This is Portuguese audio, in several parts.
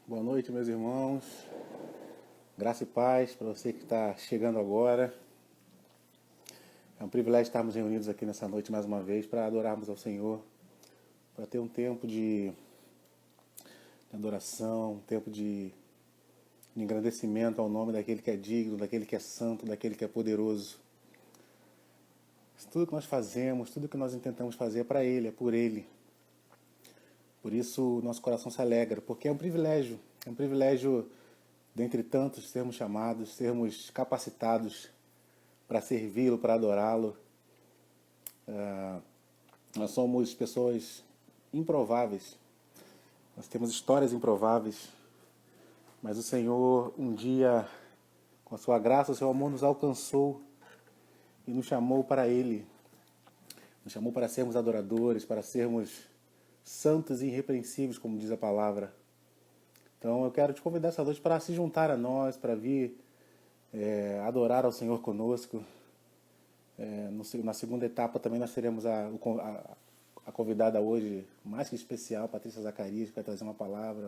Boa noite, meus irmãos. Graça e paz para você que está chegando agora. É um privilégio estarmos reunidos aqui nessa noite mais uma vez para adorarmos ao Senhor, para ter um tempo de adoração, um tempo de engrandecimento ao nome daquele que é digno, daquele que é santo, daquele que é poderoso. Tudo que nós fazemos, tudo que nós intentamos fazer é para Ele, é por Ele. Por isso, nosso coração se alegra, porque é um privilégio dentre tantos, sermos chamados, sermos capacitados para servi-lo, para adorá-lo. Nós somos pessoas improváveis, nós temos histórias improváveis, mas o Senhor, um dia, com a sua graça, o seu amor nos alcançou e nos chamou para Ele, nos chamou para sermos adoradores, para sermos santos e irrepreensíveis, como diz a palavra. Então eu quero te convidar essa noite para se juntar a nós, para vir adorar ao Senhor conosco. Na segunda etapa também nós teremos a convidada hoje, mais que especial, Patrícia Zacarias, que vai trazer uma palavra,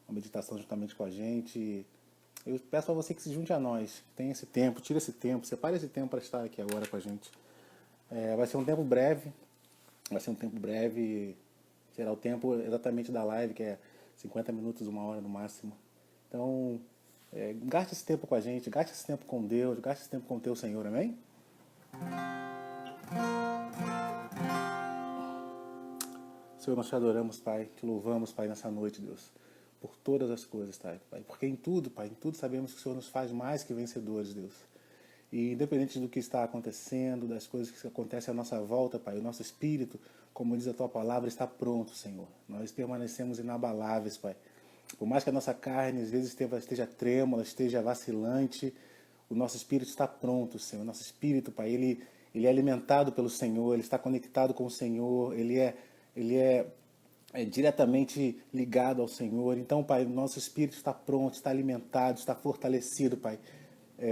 uma meditação juntamente com a gente. Eu peço a você que se junte a nós, tenha esse tempo, tire esse tempo, separe esse tempo para estar aqui agora com a gente. Vai ser um tempo breve, será o tempo exatamente da live, que é 50 minutos, 1 hora no máximo. Então, gaste esse tempo com a gente, gaste esse tempo com Deus, gaste esse tempo com o teu Senhor, amém? Senhor, nós te adoramos, Pai, te louvamos, Pai, nessa noite, Deus, por todas as coisas, Pai, porque em tudo, Pai, em tudo sabemos que o Senhor nos faz mais que vencedores, Deus. E independente do que está acontecendo, das coisas que acontecem à nossa volta, Pai, o nosso espírito, como diz a Tua palavra, está pronto, Senhor. Nós permanecemos inabaláveis, Pai. Por mais que a nossa carne às vezes esteja trêmula, esteja vacilante, o nosso espírito está pronto, Senhor. O nosso espírito, Pai, ele é alimentado pelo Senhor, ele está conectado com o Senhor, ele é diretamente ligado ao Senhor. Então, Pai, o nosso espírito está pronto, está alimentado, está fortalecido, Pai.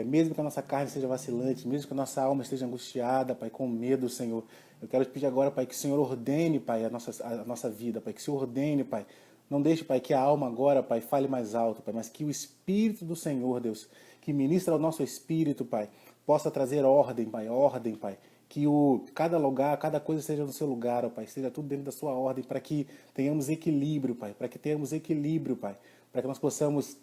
Mesmo que a nossa carne seja vacilante, mesmo que a nossa alma esteja angustiada, Pai, com medo, Senhor, eu quero te pedir agora, Pai, que o Senhor ordene, Pai, a nossa vida, Pai, que o Senhor ordene, Pai. Não deixe, Pai, que a alma agora, Pai, fale mais alto, Pai, mas que o Espírito do Senhor, Deus, que ministra ao nosso espírito, Pai, possa trazer ordem, Pai. Que cada lugar, cada coisa esteja no seu lugar, ó Pai, esteja tudo dentro da sua ordem, para que tenhamos equilíbrio, Pai, para que nós possamos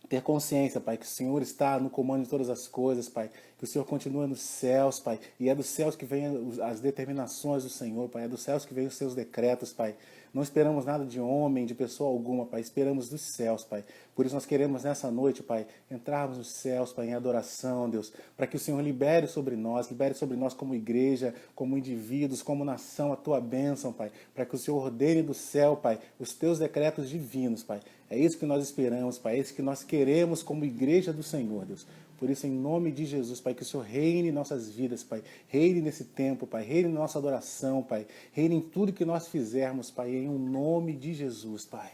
ter consciência, Pai, que o Senhor está no comando de todas as coisas, Pai, que o Senhor continua nos céus, Pai, e é dos céus que vêm as determinações do Senhor, Pai, é dos céus que vêm os seus decretos, Pai. Não esperamos nada de homem, de pessoa alguma, Pai, esperamos dos céus, Pai. Por isso nós queremos nessa noite, Pai, entrarmos nos céus, Pai, em adoração, Deus, para que o Senhor libere sobre nós como igreja, como indivíduos, como nação, a Tua bênção, Pai, para que o Senhor ordene do céu, Pai, os Teus decretos divinos, Pai. É isso que nós esperamos, Pai, é isso que nós queremos como igreja do Senhor, Deus. Por isso, em nome de Jesus, Pai, que o Senhor reine em nossas vidas, Pai. Reine nesse tempo, Pai. Reine em nossa adoração, Pai. Reine em tudo que nós fizermos, Pai, em nome de Jesus, Pai.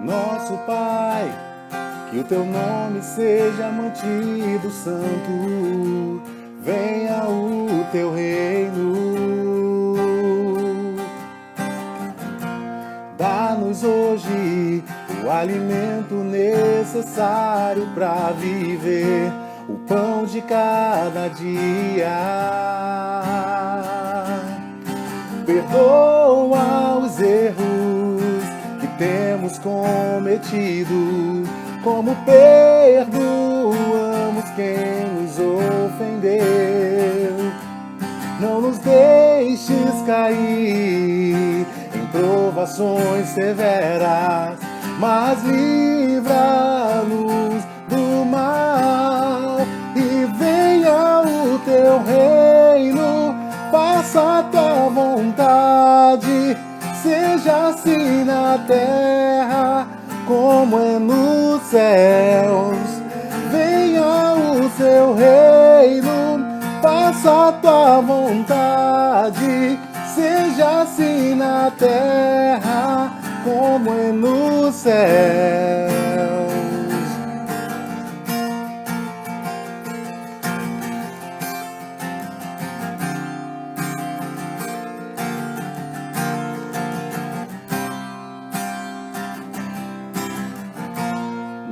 Nosso Pai, que o Teu nome seja mantido santo, venha o Teu reino. Dá-nos hoje o alimento necessário para viver, o pão de cada dia. Perdoa os erros que temos cometido, como perdoamos quem nos ofendeu. Não nos deixes cair em provações severas, mas livra-nos do mal. E venha o Teu reino, faça a Tua vontade, seja assim na terra como é nos céus. Venha o Seu reino, faça a Tua vontade, seja assim na terra como é nos céus.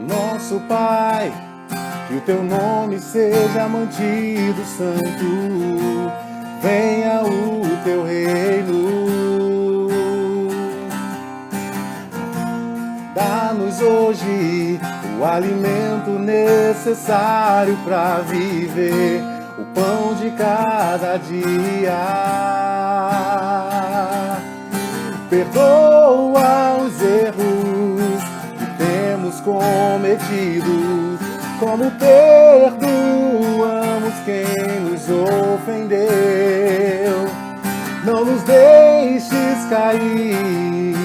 Nosso Pai, que o teu nome seja mantido santo, venha o teu reino. Dá-nos hoje o alimento necessário para viver, o pão de cada dia. Perdoa os erros que temos cometido, como perdoamos quem nos ofendeu. Não nos deixes cair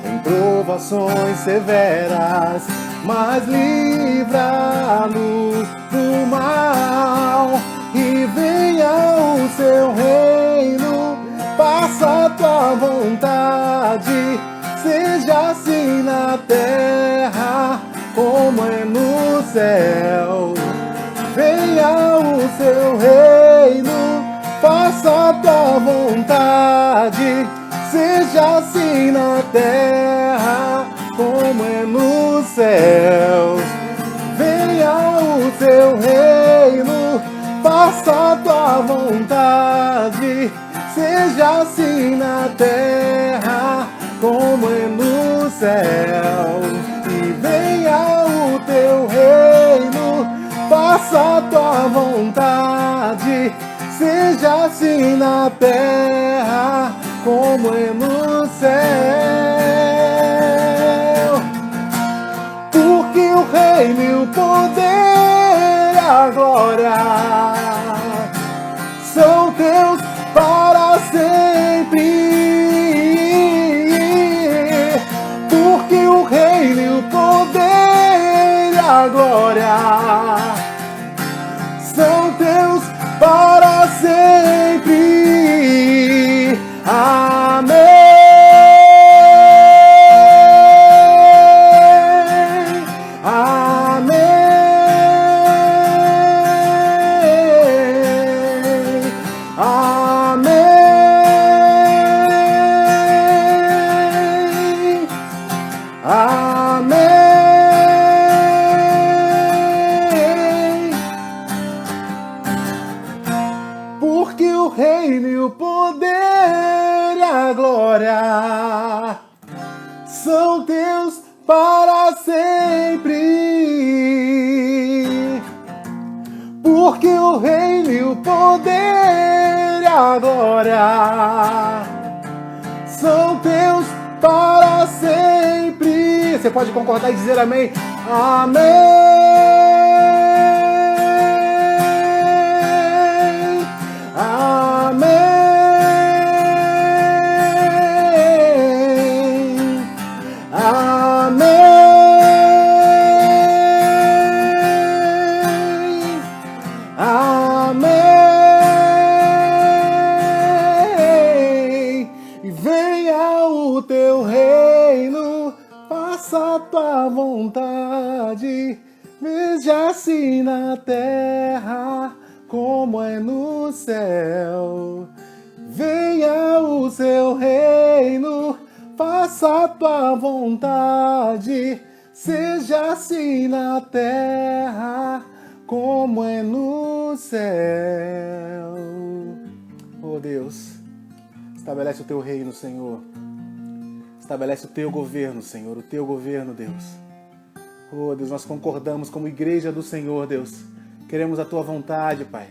em provações severas, mas livra-nos do mal. E venha o seu reino, faça a tua vontade, seja assim na terra como é no céu. Venha o seu reino, faça a tua vontade, seja assim na terra como é nos céus. Venha o seu reino, faça a tua vontade, seja assim na terra como é no céu. E venha o teu reino, faça a tua vontade, seja assim na terra como é no céu. Porque o reino e o poder e a glória são teus para sempre. Porque o reino e o poder e a glória são teus para sempre. Amém. Porque o reino e o poder e a glória são teus para sempre. Porque o reino e o poder e a glória são teus para sempre. Você pode concordar e dizer amém? Amém. Vontade, veja assim na terra como é no céu. Venha o seu reino, faça a tua vontade, seja assim na terra como é no céu. Oh Deus, estabelece o teu reino, Senhor. Estabelece o teu governo, Senhor, o teu governo, Deus. Oh, Deus, nós concordamos como igreja do Senhor, Deus. Queremos a tua vontade, Pai.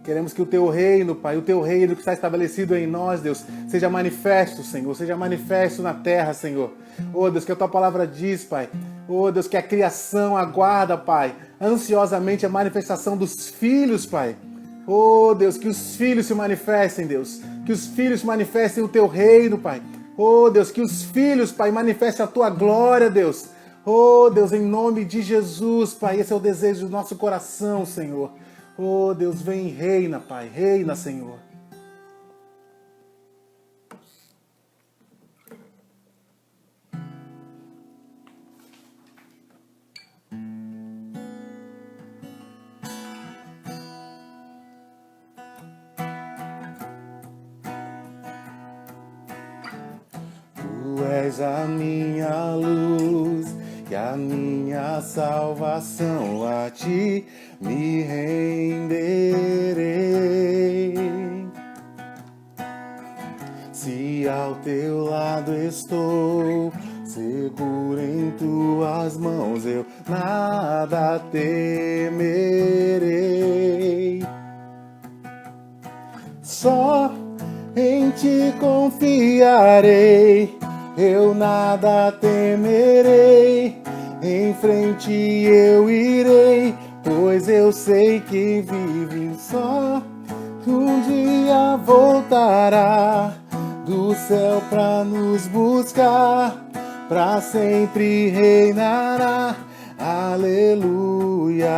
Queremos que o teu reino, Pai, o teu reino que está estabelecido em nós, Deus, seja manifesto, Senhor, seja manifesto na terra, Senhor. Oh, Deus, que a tua palavra diz, Pai. Oh, Deus, que a criação aguarda, Pai, ansiosamente a manifestação dos filhos, Pai. Oh, Deus, que os filhos se manifestem, Deus. Que os filhos manifestem o teu reino, Pai. Oh, Deus, que os filhos, Pai, manifestem a tua glória, Deus. Oh, Deus, em nome de Jesus, Pai, esse é o desejo do nosso coração, Senhor. Oh, Deus, vem e reina, Pai, reina, Senhor. és a minha luz e a minha salvação, a ti me renderei. Se ao teu lado estou, seguro em tuas mãos, eu nada temerei. Só em ti confiarei, eu nada temerei. Em frente eu irei, pois eu sei que vive só. Um dia voltará do céu pra nos buscar, pra sempre reinará. Aleluia.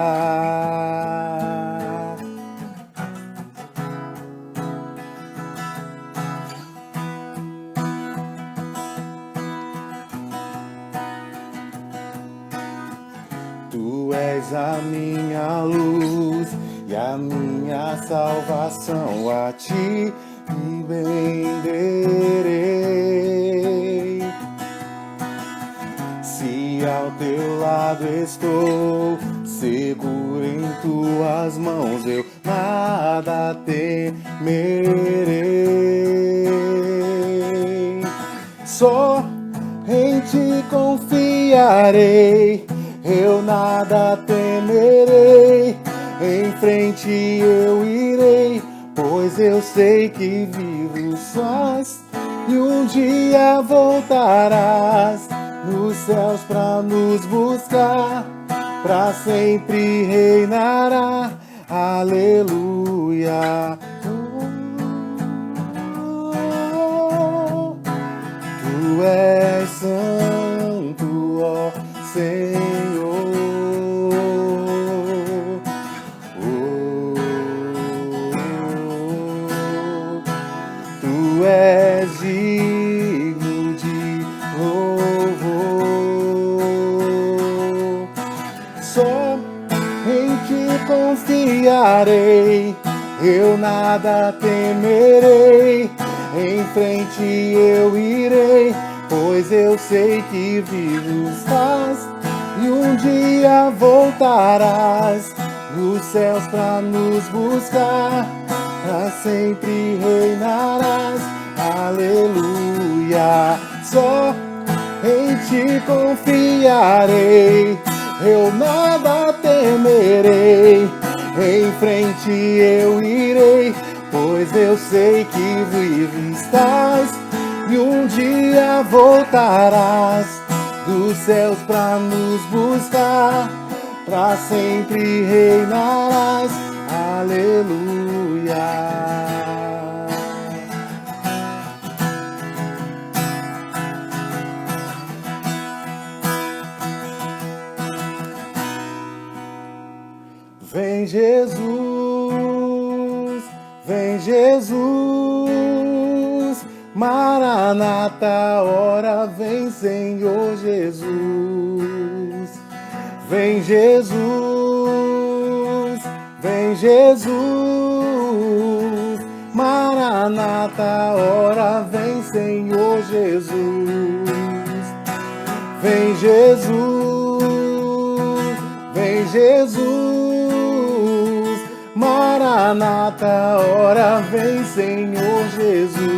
Tu és a minha luz e a minha salvação, a ti me renderei. Se ao teu lado estou, seguro em tuas mãos, eu nada temerei. Só em ti confiarei, eu nada temerei. Em frente eu irei, pois eu sei que vivo sós, e um dia voltarás nos céus pra nos buscar, pra sempre reinará. Aleluia. Tu és santo, ó Senhor. Tu és digno de louvor. Só em ti confiarei, eu nada temerei. Em frente eu irei, pois eu sei que vivo estás, e um dia voltarás dos céus pra nos buscar, pra sempre reinarás. Aleluia. Só em ti confiarei, eu nada temerei. Em frente eu irei, pois eu sei que vivo estás, e um dia voltarás dos céus pra nos buscar, pra sempre reinarás. Aleluia. Vem Jesus, vem Jesus, Maranata, ora vem Senhor Jesus. Vem Jesus, vem Jesus, Maranata, ora vem Senhor Jesus. Vem Jesus, vem Jesus, Maranata, ora vem Senhor Jesus.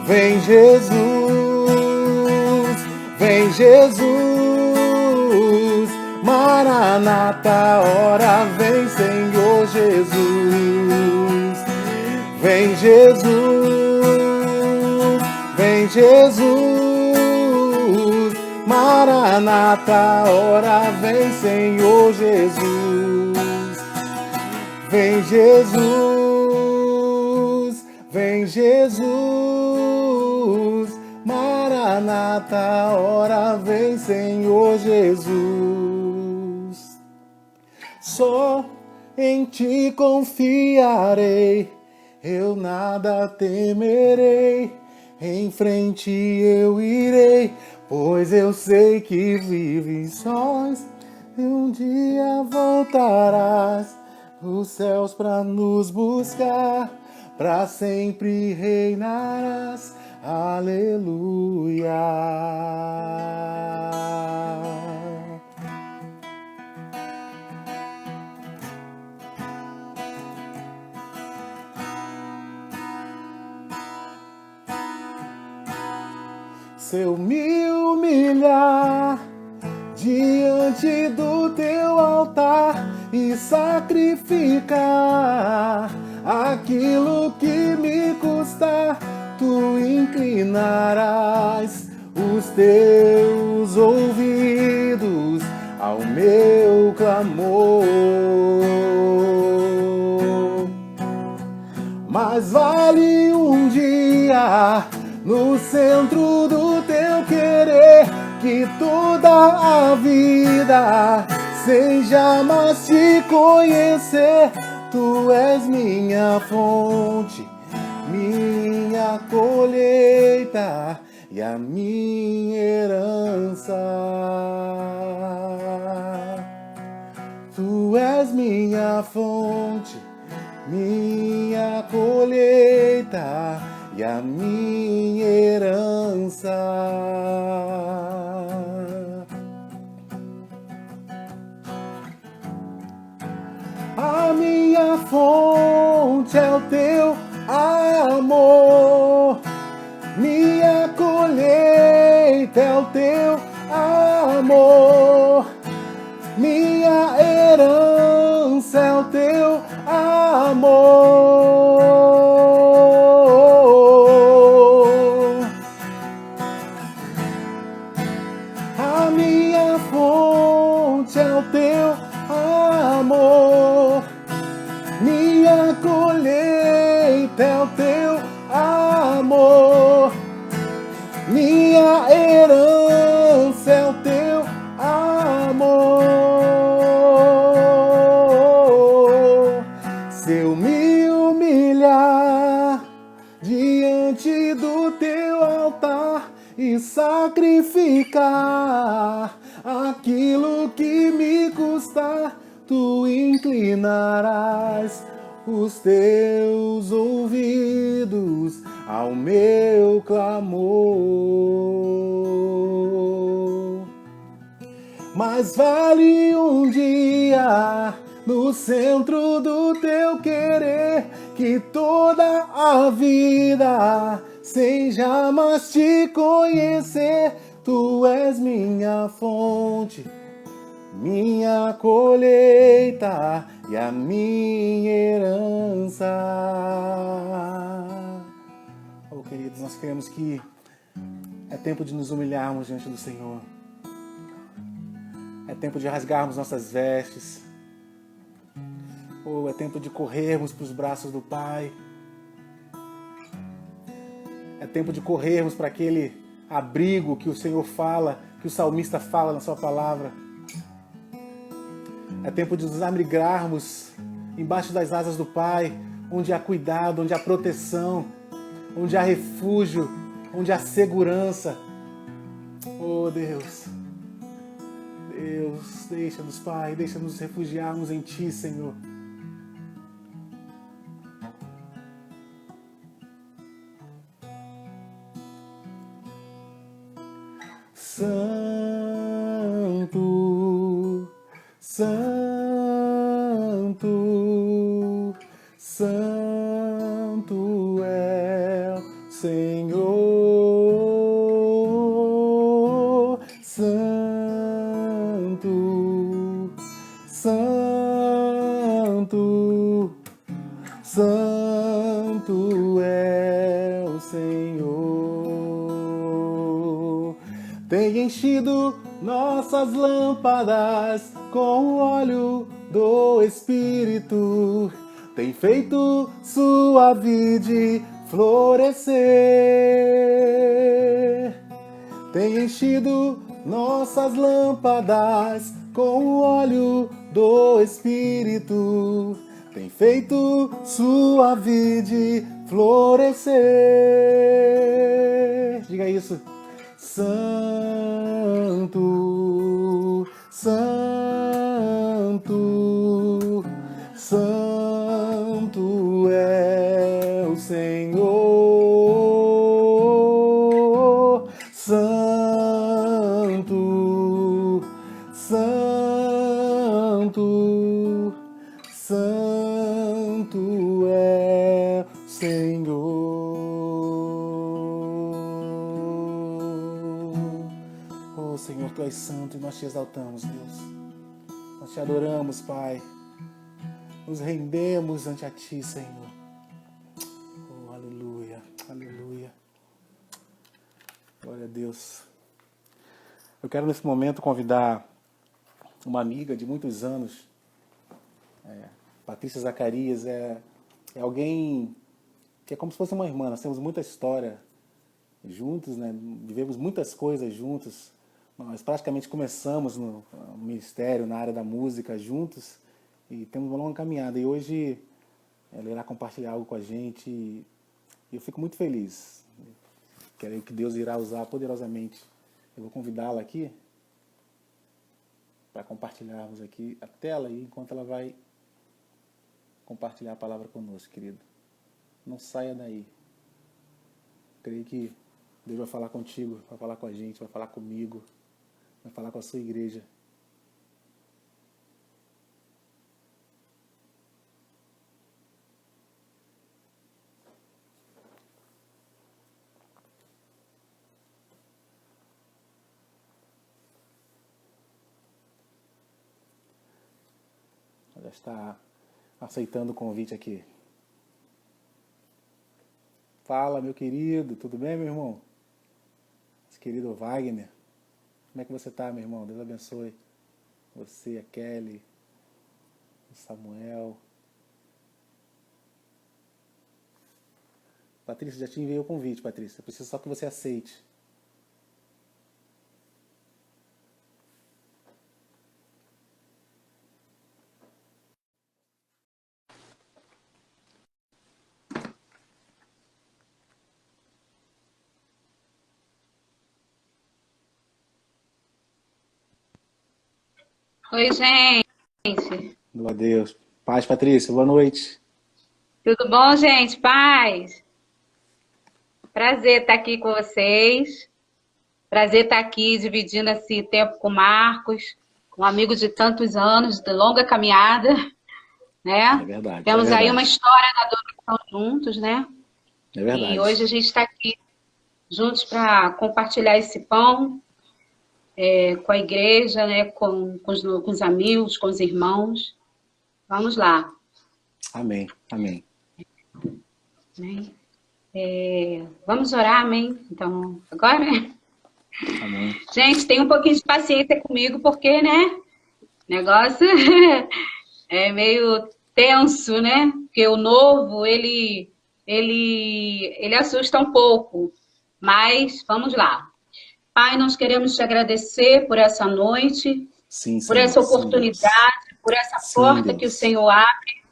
Vem Jesus, vem Jesus, Maranata, ora vem Senhor Jesus. Vem Jesus, vem Jesus, Maranata, ora vem Senhor Jesus. Vem Jesus, vem Jesus, Maranata, ora vem Senhor Jesus. Só em ti confiarei, eu nada temerei. Em frente eu irei, pois eu sei que vives sós, e um dia voltarás os céus pra nos buscar, pra sempre reinarás. aleluia. Se eu me humilhar diante do teu altar e sacrificar aquilo que me custar, tu inclinarás os teus ouvidos ao meu clamor. Mas vale um dia no centro do teu querer que toda a vida sem jamais te conhecer. Tu és minha fonte, minha colheita e a minha herança. Tu és minha fonte, minha colheita e a minha herança. A minha fonte é o teu amor, minha colheita é o teu amor, minha herança é o teu amor. A minha fonte é o teu amor, minha colheita é o teu amor, minha herança é o teu amor. Se eu me humilhar diante do teu altar e sacrificar aquilo que me custar, tu inclinarás os teus ouvidos ao meu clamor. Mas vale um dia no centro do teu querer que toda a vida sem jamais te conhecer. Tu és minha fonte, minha colheita e a minha herança. Oh, queridos, nós queremos que é tempo de nos humilharmos diante do Senhor. É tempo de rasgarmos nossas vestes. Oh, é tempo de corrermos para os braços do Pai. É tempo de corrermos para aquele abrigo que o Senhor fala, que o salmista fala na sua palavra. É tempo de nos abrigarmos embaixo das asas do Pai, onde há cuidado, onde há proteção, onde há refúgio, onde há segurança. Oh Deus, Deus, deixa-nos, Pai, deixa-nos refugiarmos em Ti, Senhor. Santo, Santo, Santo é o Senhor. Santo, Santo, Santo é o Senhor. Tem enchido nossas lâmpadas com o óleo do Espírito, tem feito sua vide florescer. Tem enchido nossas lâmpadas com o óleo do Espírito, tem feito sua vide florescer. Diga isso. Santo, Santo, Santo é o Senhor. Senhor, Tu és santo e nós Te exaltamos, Deus. Nós Te adoramos, Pai. Nos rendemos ante a Ti, Senhor. Oh, aleluia, aleluia. Glória a Deus. Eu quero nesse momento convidar uma amiga de muitos anos, Patrícia Zacarias, é alguém que é como se fosse uma irmã. Nós temos muita história juntos, né? Vivemos muitas coisas juntos. Nós praticamente começamos no ministério, na área da música juntos, e temos uma longa caminhada. E hoje ela irá compartilhar algo com a gente, e eu fico muito feliz. Quero que Deus irá usar poderosamente. Eu vou convidá-la aqui para compartilharmos aqui a tela, e enquanto ela vai compartilhar a palavra conosco, querido. Não saia daí. Creio que Deus vai falar contigo, vai falar com a gente, vai falar comigo, vai falar com a sua igreja. Já está aceitando o convite aqui. Fala, meu querido, tudo bem, meu irmão? Esse querido Wagner, como é que você está, meu irmão? Deus abençoe você, a Kelly, o Samuel. Patrícia, já te enviei o convite, Patrícia. Eu preciso só que você aceite. Oi, gente. Glória a Deus. Paz, Patrícia, boa noite. Tudo bom, gente? Paz. Prazer estar aqui com vocês. Prazer estar aqui dividindo esse tempo com o Marcos, um amigo de tantos anos, de longa caminhada, né? É verdade, Temos é aí uma verdade. história da adoração juntos, né? É E verdade. hoje a gente está aqui juntos para compartilhar esse pão com a igreja, né? Com os amigos, com os irmãos. Vamos lá. Amém, amém. Né? Vamos orar, amém? Então, agora... Amém. Gente, tem um pouquinho de paciência comigo, porque, né? O negócio é meio tenso, né? Porque o novo, ele assusta um pouco. Mas vamos lá. Pai, nós queremos te agradecer por essa noite, Sim, por Senhor. essa Sim, Deus. oportunidade, por essa Sim, porta que o Deus. Senhor abre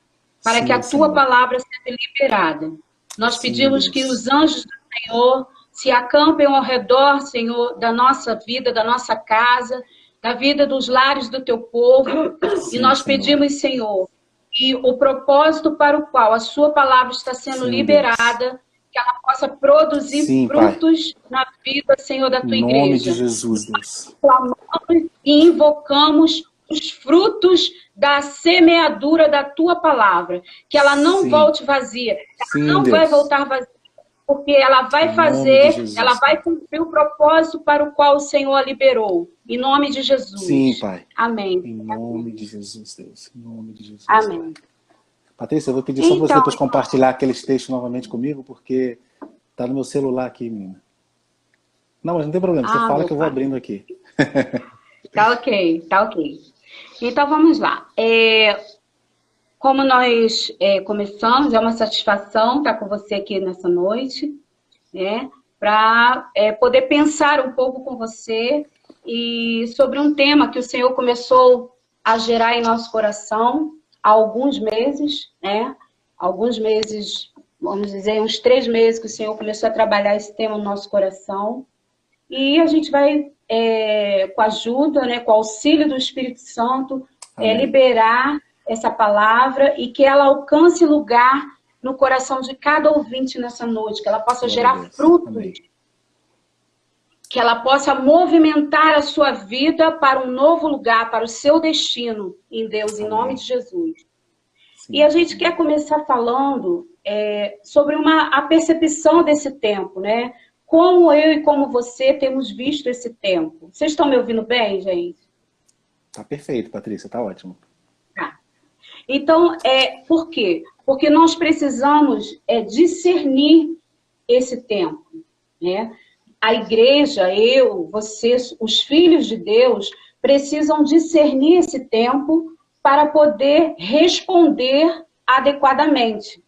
para que a Sim, tua Senhor. palavra seja liberada. Nós Sim, pedimos que os Deus. anjos do Senhor se acampem ao redor, Senhor, da nossa vida, da nossa casa, da vida dos lares do teu povo. E Sim, nós Senhor. pedimos, Senhor, que o propósito para o qual a sua palavra está sendo Sim, Deus. liberada, que ela possa produzir Sim, Pai. frutos na vida, Senhor, da Em tua nome de igreja. Jesus, Deus. Clamamos e invocamos os frutos da semeadura da tua palavra, que ela não Sim. volte vazia, ela Sim, não vai Deus. voltar vazia, porque ela vai Em nome de fazer, ela Jesus, vai Pai. cumprir o propósito para o qual o Senhor a liberou. Em nome de Sim, Jesus. Pai. Amém. Em nome de Jesus, Deus. Em nome de Jesus, Pai. Amém. Patrícia, eu vou pedir só para você Então, depois compartilhar aqueles textos novamente comigo, porque tá no meu celular aqui, menina. Não, mas não tem problema. Você fala meu que eu vou pai. abrindo aqui. Tá ok, tá ok. Então vamos lá. Como nós começamos, é uma satisfação estar com você aqui nessa noite, né? Para poder pensar um pouco com você e sobre um tema que o Senhor começou a gerar em nosso coração há alguns meses, né? Alguns meses, vamos dizer, uns 3 meses que o Senhor começou a trabalhar esse tema no nosso coração. E a gente vai, com a ajuda, né, com o auxílio do Espírito Santo, Amém. liberar essa palavra e que ela alcance lugar no coração de cada ouvinte nessa noite, que ela possa Glória a gerar Deus. frutos, Amém. que ela possa movimentar a sua vida para um novo lugar, para o seu destino em Deus, em nome Amém. de Jesus. Sim. E a gente quer começar falando sobre a percepção desse tempo, né? como eu e como você temos visto esse tempo. Vocês estão me ouvindo bem, gente? Tá perfeito, Patrícia, tá ótimo. Tá. Então, por quê? Porque nós precisamos discernir esse tempo, né? A igreja, eu, vocês, os filhos de Deus, precisam discernir esse tempo para poder responder adequadamente.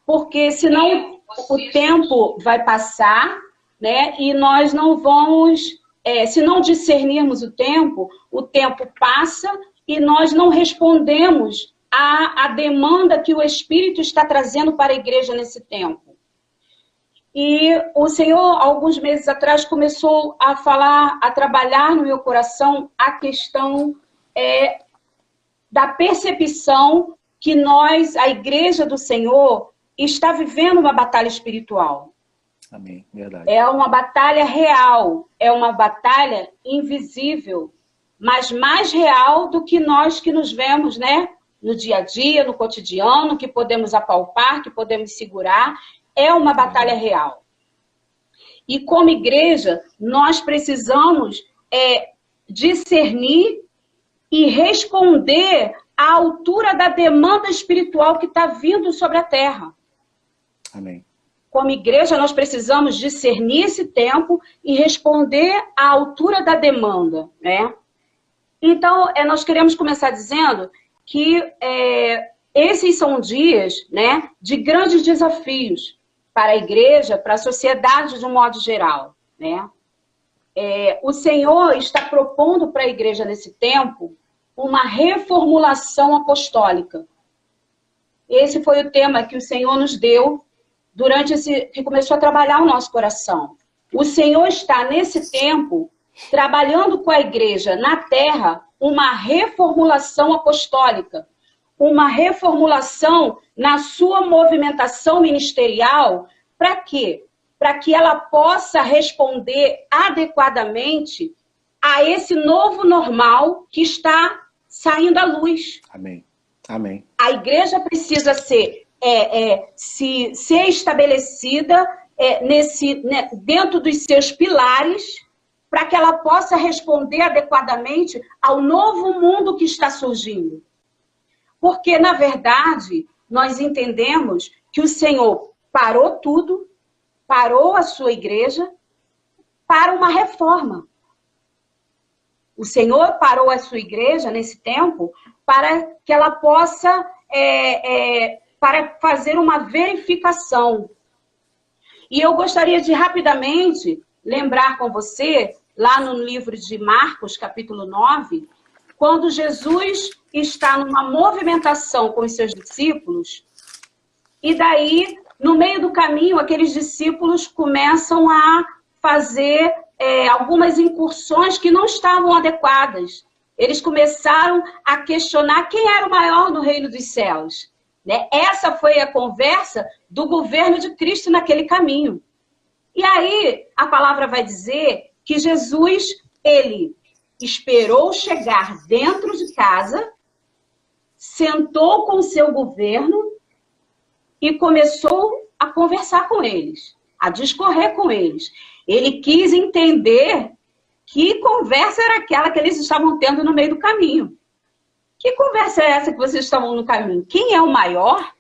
Porque senão o tempo vai passar, né? E nós não vamos, se não discernirmos o tempo passa e nós não respondemos à demanda que o Espírito está trazendo para a igreja nesse tempo. E o Senhor, alguns meses atrás, começou a falar, a trabalhar no meu coração a questão da percepção que nós, a igreja do Senhor, está vivendo uma batalha espiritual. Amém, verdade. É uma batalha real, é uma batalha invisível, mas mais real do que nós que nos vemos, né? No dia a dia, no cotidiano, que podemos apalpar, que podemos segurar. É uma batalha real. E como igreja, nós precisamos discernir e responder à altura da demanda espiritual que está vindo sobre a terra. Amém. Como igreja, nós precisamos discernir esse tempo e responder à altura da demanda, né? Então, nós queremos começar dizendo que esses são dias, né, de grandes desafios para a igreja, para a sociedade de um modo geral, né? O Senhor está propondo para a igreja nesse tempo uma reformulação apostólica. Esse foi o tema que o Senhor nos deu durante que começou a trabalhar o nosso coração. O Senhor está, nesse tempo, trabalhando com a igreja na terra uma reformulação apostólica, uma reformulação na sua movimentação ministerial. Para quê? Para que ela possa responder adequadamente a esse novo normal que está saindo à luz. Amém. Amém. A igreja precisa ser estabelecida dentro dos seus pilares para que ela possa responder adequadamente ao novo mundo que está surgindo. Porque, na verdade, nós entendemos que o Senhor parou tudo, parou a sua igreja para uma reforma. O Senhor parou a sua igreja nesse tempo para que ela possa para fazer uma verificação. E eu gostaria de rapidamente lembrar com você, lá no livro de Marcos, capítulo 9, quando Jesus está numa movimentação com os seus discípulos, e daí, no meio do caminho, aqueles discípulos começam a fazer algumas incursões que não estavam adequadas. Eles começaram a questionar quem era o maior no reino dos céus. Né? Essa foi a conversa do governo de Cristo naquele caminho. E aí, a palavra vai dizer que Jesus, ele esperou chegar dentro de casa, sentou com o seu governo e começou a conversar com eles, a discorrer com eles. Ele quis entender que conversa era aquela que eles estavam tendo no meio do caminho. Que conversa é essa que vocês estavam no caminho? Quem é o maior?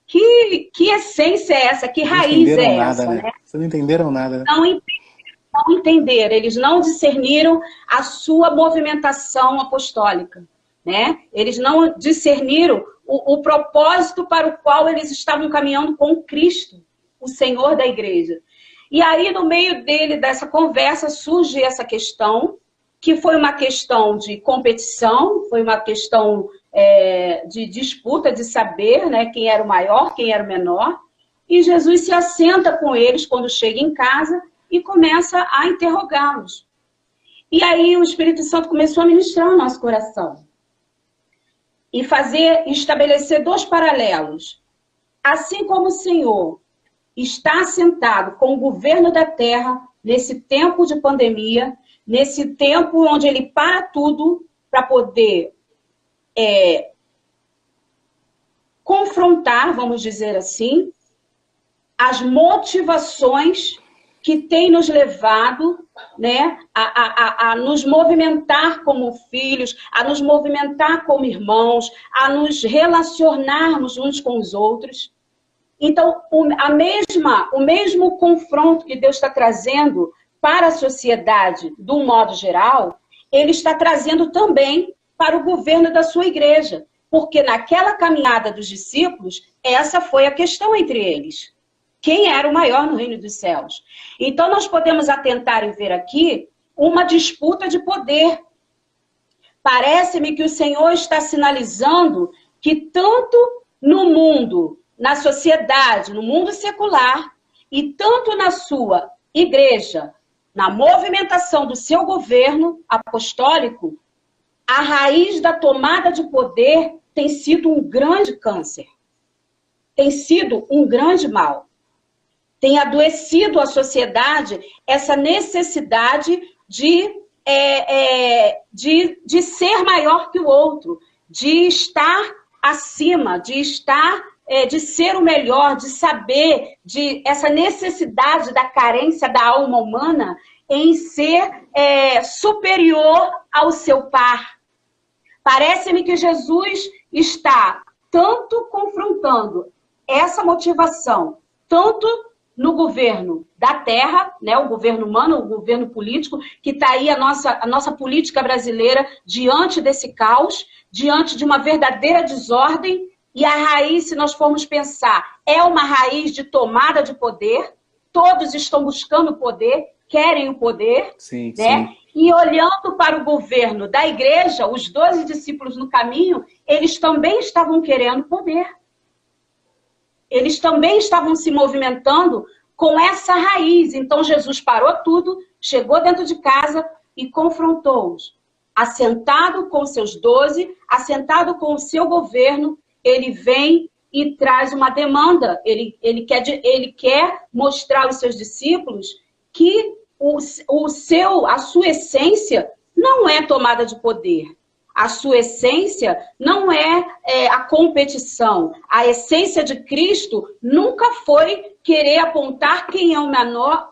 Que essência é essa? Que raiz é essa? Né? Vocês não entenderam nada, né? Não entenderam, eles não discerniram a sua movimentação apostólica. Né? Eles não discerniram o propósito para o qual eles estavam caminhando com Cristo, o Senhor da igreja. E aí, no meio dessa conversa, surge essa questão, que foi uma questão de competição, foi uma questão de disputa, de saber, né, quem era o maior, quem era o menor. E Jesus se assenta com eles quando chega em casa e começa a interrogá-los. E aí o Espírito Santo começou a ministrar no nosso coração. E estabelecer dois paralelos. Assim como o Senhor está sentado com o governo da terra nesse tempo de pandemia, nesse tempo onde ele para tudo para poder confrontar, vamos dizer assim, as motivações que tem nos levado, né, a nos movimentar como filhos, a nos movimentar como irmãos, a nos relacionarmos uns com os outros. Então, o mesmo confronto que Deus está trazendo para a sociedade, de um modo geral, Ele está trazendo também para o governo da sua igreja. Porque naquela caminhada dos discípulos, essa foi a questão entre eles. Quem era o maior no reino dos céus? Então, nós podemos atentar e ver aqui uma disputa de poder. Parece-me que o Senhor está sinalizando que tanto no mundo, na sociedade, no mundo secular, e tanto na sua igreja, na movimentação do seu governo apostólico, a raiz da tomada de poder tem sido um grande câncer. Tem sido um grande mal. Tem adoecido a sociedade essa necessidade de ser maior que o outro, de estar acima, de ser o melhor, de saber, essa necessidade da carência da alma humana em ser superior ao seu par. Parece-me que Jesus está tanto confrontando essa motivação, tanto no governo da terra, né, o governo humano, o governo político, que está aí a nossa política brasileira diante desse caos, diante de uma verdadeira desordem, e a raiz, se nós formos pensar, é uma raiz de tomada de poder, todos estão buscando poder, querem o poder, Sim, né? sim. E olhando para o governo da igreja, os 12 discípulos no caminho, eles também estavam querendo poder. Eles também estavam se movimentando com essa raiz. Então, Jesus parou tudo, chegou dentro de casa e confrontou-os. Assentado com seus 12, assentado com o seu governo, ele vem e traz uma demanda. Ele quer mostrar aos seus discípulos que a sua essência não é tomada de poder. A sua essência não é a competição. A essência de Cristo nunca foi querer apontar quem é o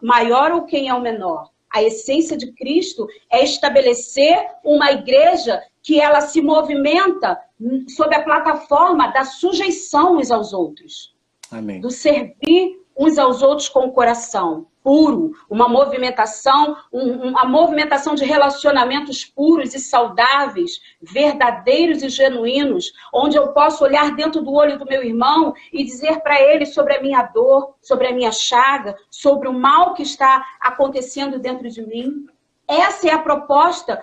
maior ou quem é o menor. A essência de Cristo é estabelecer uma igreja que ela se movimenta sob a plataforma da sujeição uns aos outros. Amém. Do servir uns aos outros com o coração puro, uma movimentação de relacionamentos puros e saudáveis, verdadeiros e genuínos, onde eu posso olhar dentro do olho do meu irmão e dizer para ele sobre a minha dor, sobre a minha chaga, sobre o mal que está acontecendo dentro de mim. Essa é a proposta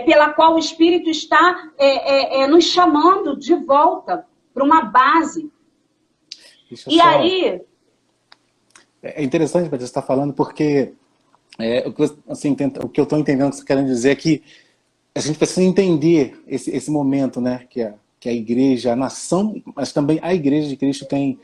pela qual o Espírito está nos chamando de volta para uma base. Aí... É interessante o que você está falando, porque o que eu estou entendendo que você está querendo dizer é que a gente precisa entender esse momento, né, que a igreja, a nação, mas também a igreja de Cristo tem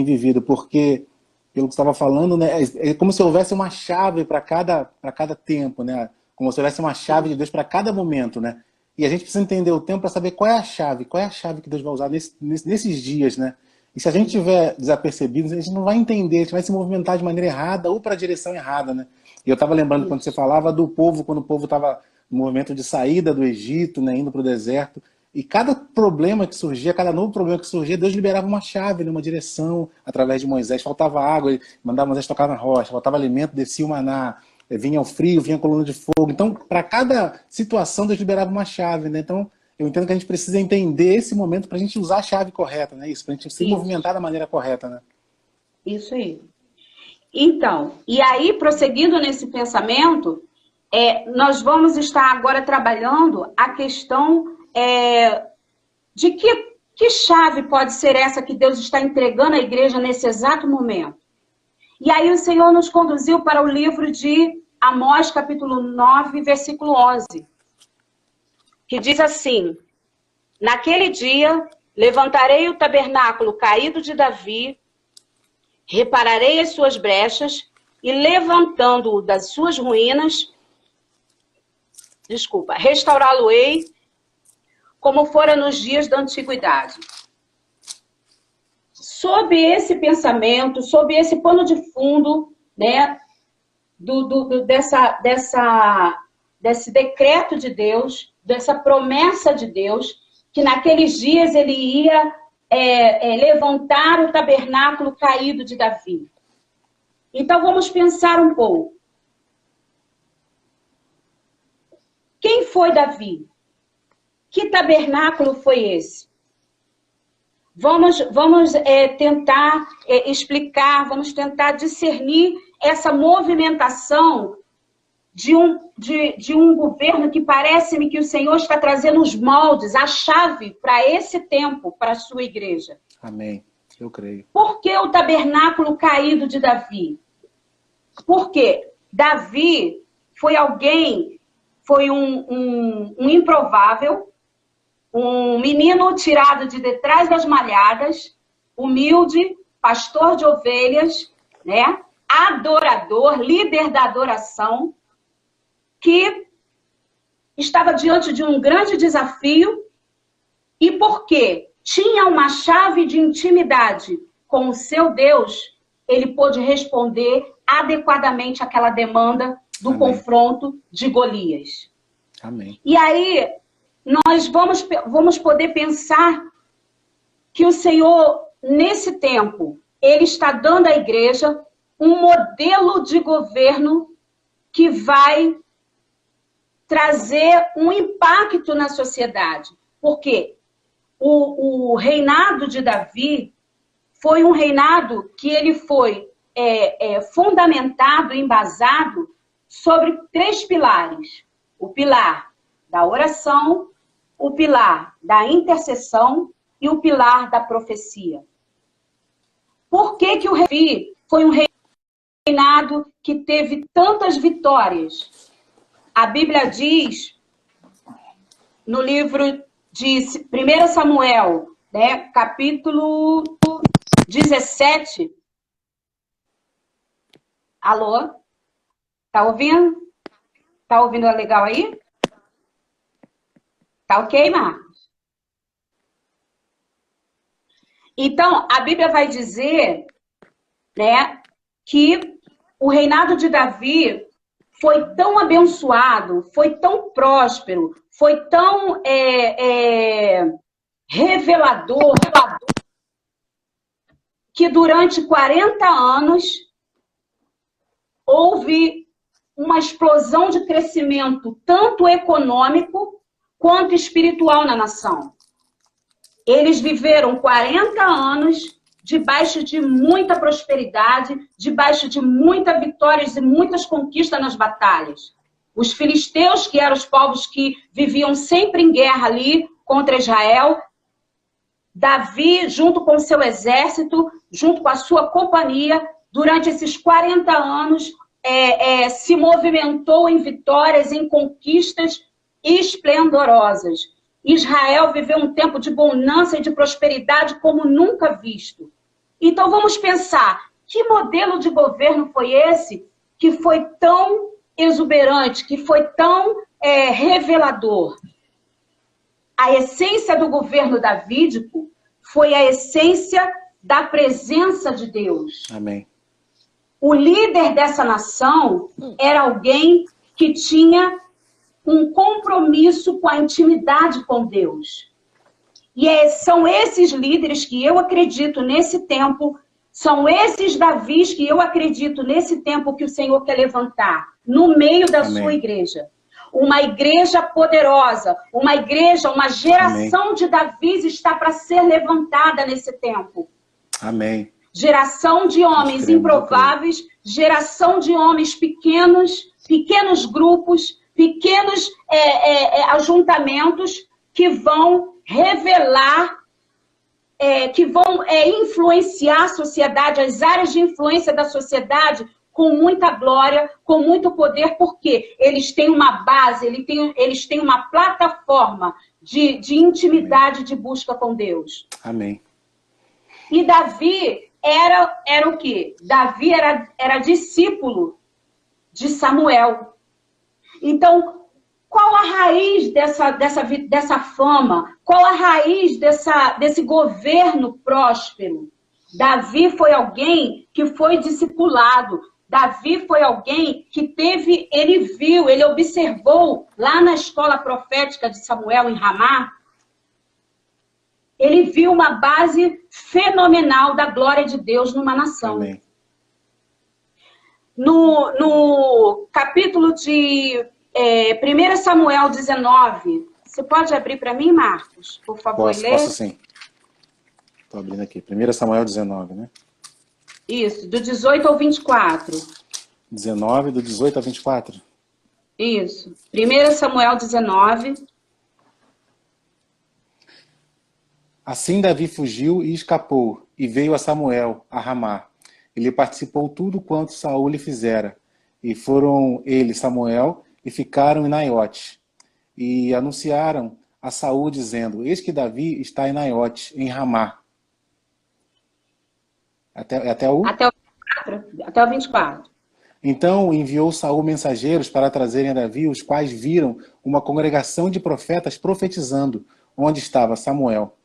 vivido, porque, pelo que você estava falando, né, é como se houvesse uma chave para cada tempo, né, como se houvesse uma chave de Deus para cada momento, né, e a gente precisa entender o tempo para saber qual é a chave que Deus vai usar nesses dias, né. E se a gente tiver desapercebido, a gente não vai entender, a gente vai se movimentar de maneira errada ou para a direção errada, né? E eu estava lembrando quando você falava do povo, quando o povo estava no movimento de saída do Egito, né, indo para o deserto, e cada problema que surgia, cada novo problema que surgia, Deus liberava uma chave, né, uma direção através de Moisés. Faltava água, ele mandava Moisés tocar na rocha, faltava alimento, descia o maná, vinha o frio, vinha a coluna de fogo. Então, para cada situação, Deus liberava uma chave, né? Então, eu entendo que a gente precisa entender esse momento para a gente usar a chave correta, né? Isso, para a gente se movimentar da maneira correta, né? Isso aí. Então, e aí, prosseguindo nesse pensamento, nós vamos estar agora trabalhando a questão de que chave pode ser essa que Deus está entregando à igreja nesse exato momento. E aí o Senhor nos conduziu para o livro de Amós, capítulo 9, versículo 11. Que diz assim: naquele dia levantarei o tabernáculo caído de Davi, repararei as suas brechas e levantando-o das suas ruínas, restaurá-lo-ei como fora nos dias da antiguidade. sob esse pensamento, sob esse pano de fundo, né, desse decreto de Deus, dessa promessa de Deus, que naqueles dias ele ia levantar o tabernáculo caído de Davi. Então vamos pensar um pouco. Quem foi Davi? Que tabernáculo foi esse? Vamos tentar explicar, vamos tentar discernir essa movimentação de um governo que parece-me que o Senhor está trazendo os moldes, a chave para esse tempo, para a sua igreja. Amém. Eu creio. Por que o tabernáculo caído de Davi? Porque Davi foi um improvável, um menino tirado de detrás das malhadas, humilde, pastor de ovelhas, né? Adorador, líder da adoração, que estava diante de um grande desafio e porque tinha uma chave de intimidade com o seu Deus, ele pôde responder adequadamente àquela demanda do Amém. Confronto de Golias. Amém. E aí, nós vamos poder pensar que o Senhor, nesse tempo, ele está dando à igreja um modelo de governo que vai trazer um impacto na sociedade. Porque o reinado de Davi foi um reinado que ele foi fundamentado, embasado sobre 3 pilares. O pilar da oração, o pilar da intercessão e o pilar da profecia. Por que que o Davi foi um reinado que teve tantas vitórias? A Bíblia diz, no livro de 1 Samuel, né, capítulo 17. Alô? Tá ouvindo? Tá ouvindo legal aí? Tá ok, Marcos? Então, a Bíblia vai dizer, né, que o reinado de Davi foi tão abençoado, foi tão próspero, foi tão revelador, que durante 40 anos houve uma explosão de crescimento, tanto econômico quanto espiritual na nação. Eles viveram 40 anos debaixo de muita prosperidade, debaixo de muitas vitórias e muitas conquistas nas batalhas. Os filisteus, que eram os povos que viviam sempre em guerra ali contra Israel, Davi, junto com seu exército, junto com a sua companhia, durante esses 40 anos, se movimentou em vitórias, em conquistas esplendorosas. Israel viveu um tempo de bonança e de prosperidade como nunca visto. Então vamos pensar, que modelo de governo foi esse que foi tão exuberante, que foi tão revelador? A essência do governo davídico foi a essência da presença de Deus. Amém. O líder dessa nação era alguém que tinha um compromisso com a intimidade com Deus. E são esses líderes que eu acredito nesse tempo, são esses Davis que eu acredito nesse tempo que o Senhor quer levantar no meio da Amém. sua igreja. Uma igreja poderosa, uma igreja, uma geração Amém. de Davis está para ser levantada nesse tempo. Amém. Geração de homens improváveis, geração de homens pequenos grupos, pequenos ajuntamentos que vão revelar, que vão influenciar a sociedade, as áreas de influência da sociedade com muita glória, com muito poder, porque eles têm uma base, eles têm uma plataforma de intimidade, de busca com Deus. Amém. E Davi era o quê? Davi era discípulo de Samuel. Então, qual a raiz dessa fama? Qual a raiz desse governo próspero? Davi foi alguém que foi discipulado. Davi foi alguém que teve, ele viu, ele observou lá na escola profética de Samuel em Ramá, ele viu uma base fenomenal da glória de Deus numa nação. Amém. No capítulo de 1 Samuel 19, você pode abrir para mim, Marcos, por favor, ler? Posso sim. Estou abrindo aqui. 1 Samuel 19, né? Isso, do 18 ao 24. 19, do 18 ao 24? Isso. 1 Samuel 19. Assim Davi fugiu e escapou, e veio a Samuel, a Ramá. Ele participou tudo quanto Saul lhe fizera. E foram ele, Samuel, e ficaram em Naiote. E anunciaram a Saul, dizendo: eis que Davi está em Naiote, em Ramá. Até o 24. Até o 24. Então enviou Saul mensageiros para trazerem a Davi, os quais viram uma congregação de profetas profetizando, onde estava Samuel,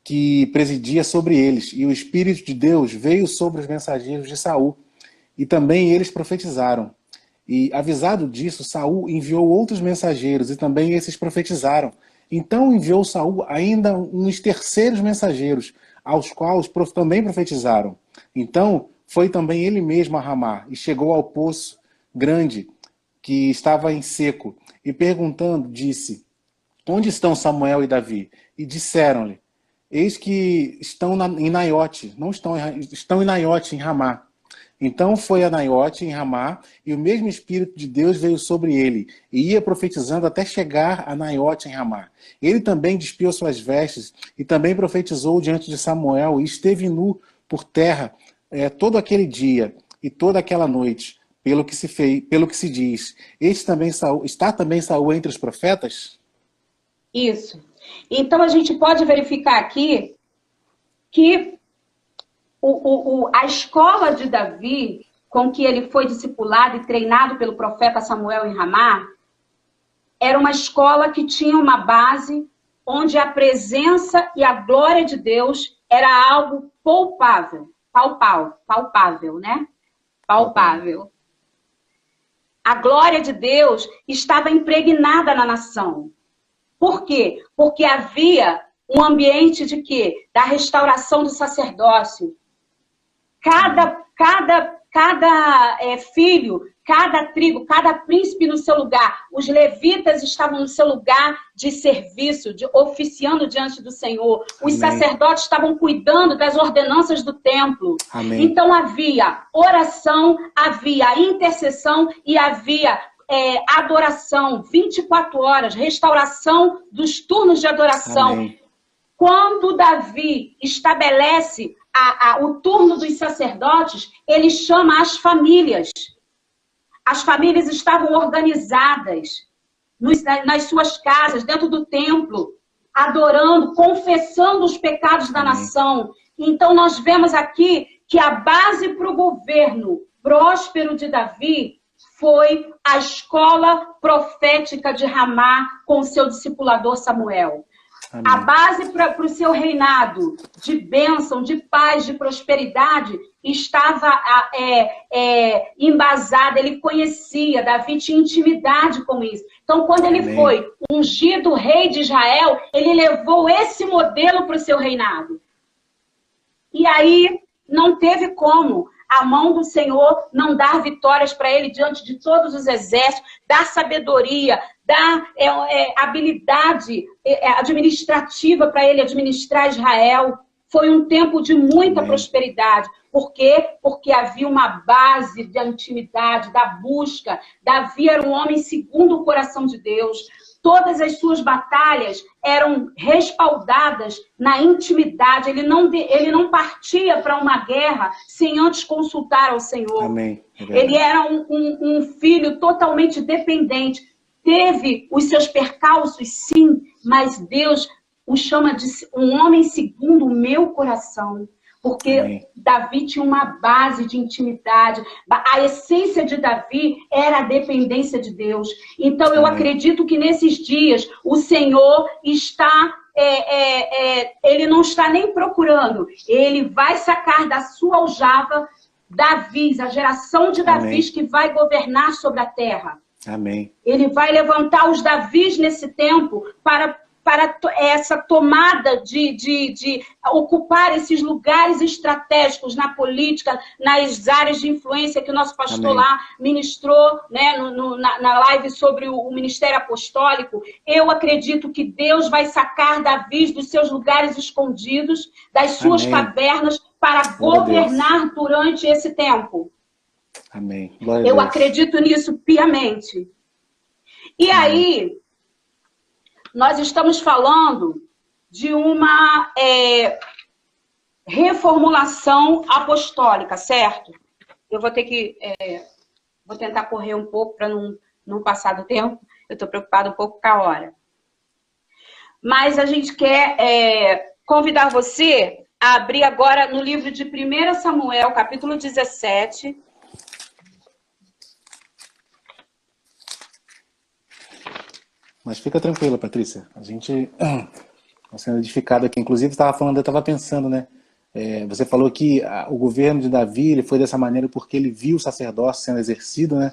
que presidia sobre eles, e o Espírito de Deus veio sobre os mensageiros de Saul, e também eles profetizaram. E avisado disso, Saul enviou outros mensageiros, e também esses profetizaram. Então enviou Saul ainda uns terceiros mensageiros, aos quais também profetizaram. Então foi também ele mesmo a Ramá, e chegou ao poço grande, que estava em seco, e perguntando, disse: onde estão Samuel e Davi? E disseram-lhe: eis que estão em Naiote, estão em Naiote, em Ramá. Então foi a Naiote, em Ramá, e o mesmo Espírito de Deus veio sobre ele, e ia profetizando até chegar a Naiote, em Ramá. Ele também despiu suas vestes, e também profetizou diante de Samuel, e esteve nu por terra todo aquele dia e toda aquela noite, pelo que se diz. Está também Saul entre os profetas? Isso. Então, a gente pode verificar aqui que a escola de Davi, com que ele foi discipulado e treinado pelo profeta Samuel em Ramá, era uma escola que tinha uma base onde a presença e a glória de Deus era algo palpável, né? Palpável. A glória de Deus estava impregnada na nação. Por quê? Porque havia um ambiente de quê? Da restauração do sacerdócio. Cada filho, cada tribo, cada príncipe no seu lugar. Os levitas estavam no seu lugar de serviço, oficiando diante do Senhor. Os sacerdotes estavam cuidando das ordenanças do templo. Amém. Então havia oração, havia intercessão e havia adoração, 24 horas, restauração dos turnos de adoração. Amém. Quando Davi estabelece o turno dos sacerdotes, ele chama as famílias. As famílias estavam organizadas nas suas casas, dentro do templo, adorando, confessando os pecados da nação. Então, nós vemos aqui que a base para o governo próspero de Davi foi a escola profética de Ramá com seu discipulador Samuel. Amém. A base para o seu reinado de bênção, de paz, de prosperidade estava embasada, ele conhecia, Davi tinha intimidade com isso. Então, quando ele foi ungido rei de Israel, ele levou esse modelo para o seu reinado. E aí, não teve como a mão do Senhor não dar vitórias para ele diante de todos os exércitos, dar sabedoria, dar habilidade administrativa para ele administrar Israel. Foi um tempo de muita prosperidade. Por quê? Porque havia uma base da intimidade, da busca. Davi era um homem segundo o coração de Deus. Todas as suas batalhas eram respaldadas na intimidade. Ele não partia para uma guerra sem antes consultar ao Senhor. Amém. Ele era um filho totalmente dependente. Teve os seus percalços, sim, mas Deus o chama de um homem segundo o meu coração. Porque Davi tinha uma base de intimidade. A essência de Davi era a dependência de Deus. Então, eu acredito que nesses dias o Senhor está ele não está nem procurando. Ele vai sacar da sua aljava Davis, a geração de Davis que vai governar sobre a terra. Amém. Ele vai levantar os Davis nesse tempo para essa tomada de ocupar esses lugares estratégicos na política, nas áreas de influência que o nosso pastor lá ministrou, né, na live sobre o ministério apostólico. Eu acredito que Deus vai sacar Davi dos seus lugares escondidos, das suas cavernas, para governar durante esse tempo. Amém. Eu acredito nisso piamente. E aí, nós estamos falando de uma reformulação apostólica, certo? Eu vou ter que... vou tentar correr um pouco para não passar do tempo. Eu estou preocupada um pouco com a hora. Mas a gente quer convidar você a abrir agora no livro de 1 Samuel, capítulo 17. Mas fica tranquila, Patrícia. A gente está sendo edificado aqui. Inclusive, eu estava pensando, né? Você falou que o governo de Davi ele foi dessa maneira porque ele viu o sacerdócio sendo exercido, né?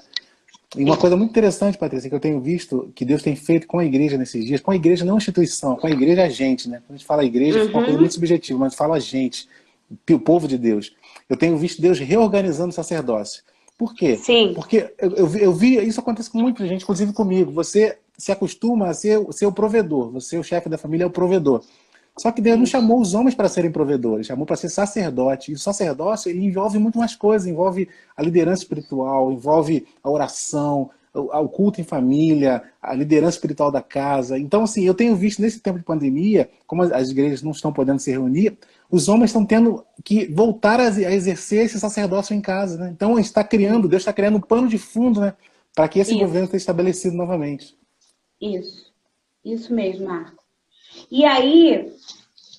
E uma coisa muito interessante, Patrícia, que eu tenho visto que Deus tem feito com a igreja nesses dias, com a igreja não instituição, com a igreja a gente, né? Quando a gente fala igreja, fica uma coisa muito subjetiva, mas fala a gente, o povo de Deus. Eu tenho visto Deus reorganizando o sacerdócio. Por quê? Sim. Porque eu vi, isso acontece com muita gente, inclusive comigo. Você se acostuma a ser o provedor, você, o chefe da família, é o provedor. Só que Deus não chamou os homens para serem provedores, chamou para ser sacerdote. E o sacerdócio ele envolve muito mais coisas, envolve a liderança espiritual, envolve a oração, o culto em família, a liderança espiritual da casa. Então, assim, eu tenho visto nesse tempo de pandemia, como as igrejas não estão podendo se reunir, os homens estão tendo que voltar a exercer esse sacerdócio em casa, né? Então, Deus está criando um pano de fundo, né, para que esse governo seja estabelecido novamente. Isso mesmo, Marco. E aí,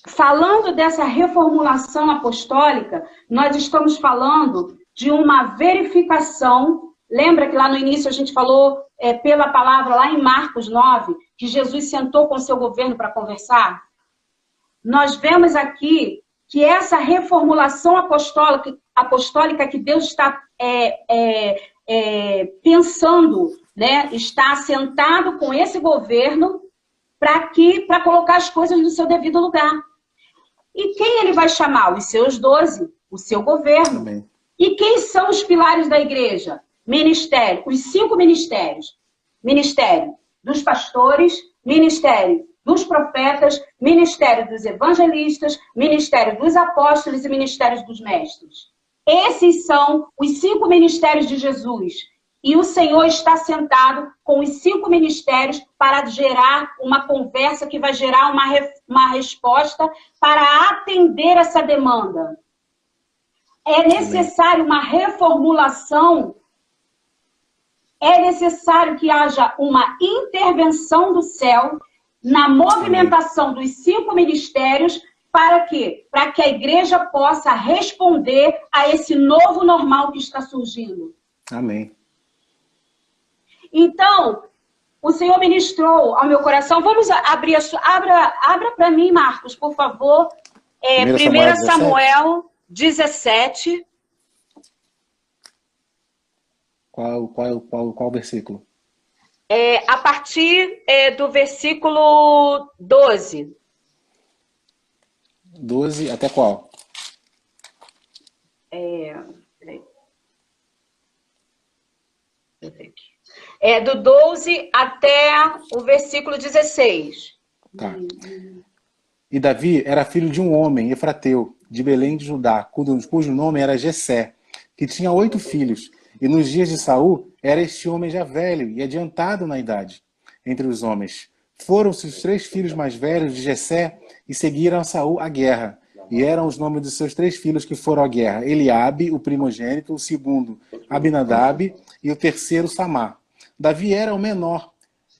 falando dessa reformulação apostólica, nós estamos falando de uma verificação. Lembra que lá no início a gente falou pela palavra, lá em Marcos 9, que Jesus sentou com o seu governo para conversar? Nós vemos aqui que essa reformulação apostólica que Deus está pensando, né, está sentado com esse governo para colocar as coisas no seu devido lugar. E quem ele vai chamar? Os seus 12, o seu governo. Amém. E quem são os pilares da igreja? Ministério, os 5 ministérios. Ministério dos pastores, ministério dos profetas, ministério dos evangelistas, ministério dos apóstolos e ministério dos mestres. Esses são os 5 ministérios de Jesus. E o Senhor está sentado com os 5 ministérios para gerar uma conversa que vai gerar uma resposta para atender essa demanda. É necessário uma reformulação, é necessário que haja uma intervenção do céu na movimentação dos 5 ministérios. Para quê? Para que a igreja possa responder a esse novo normal que está surgindo. Amém. Então, o Senhor ministrou ao meu coração. Vamos abrir abra para mim, Marcos, por favor. 1 Samuel 17. Qual versículo? A partir do versículo 12. 12 até qual? Peraí. Do 12 até o versículo 16. Tá. E Davi era filho de um homem, efrateu, de Belém de Judá, cujo nome era Jessé, que tinha 8 filhos. E nos dias de Saul, era este homem já velho e adiantado na idade entre os homens. Foram-se os 3 filhos mais velhos de Jessé e seguiram a Saul à guerra. E eram os nomes dos seus 3 filhos que foram à guerra: Eliabe, o primogênito, o segundo, Abinadab, e o terceiro, Samá. Davi era o menor,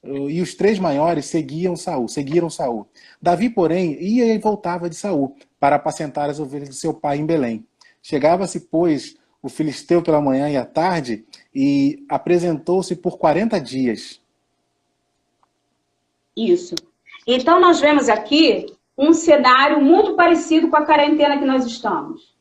e os 3 maiores seguiram Saul. Davi, porém, ia e voltava de Saul para apacentar as ovelhas de seu pai em Belém. Chegava-se, pois, o filisteu pela manhã e à tarde, e apresentou-se por 40 dias. Isso. Então, nós vemos aqui um cenário muito parecido com a quarentena que nós estamos.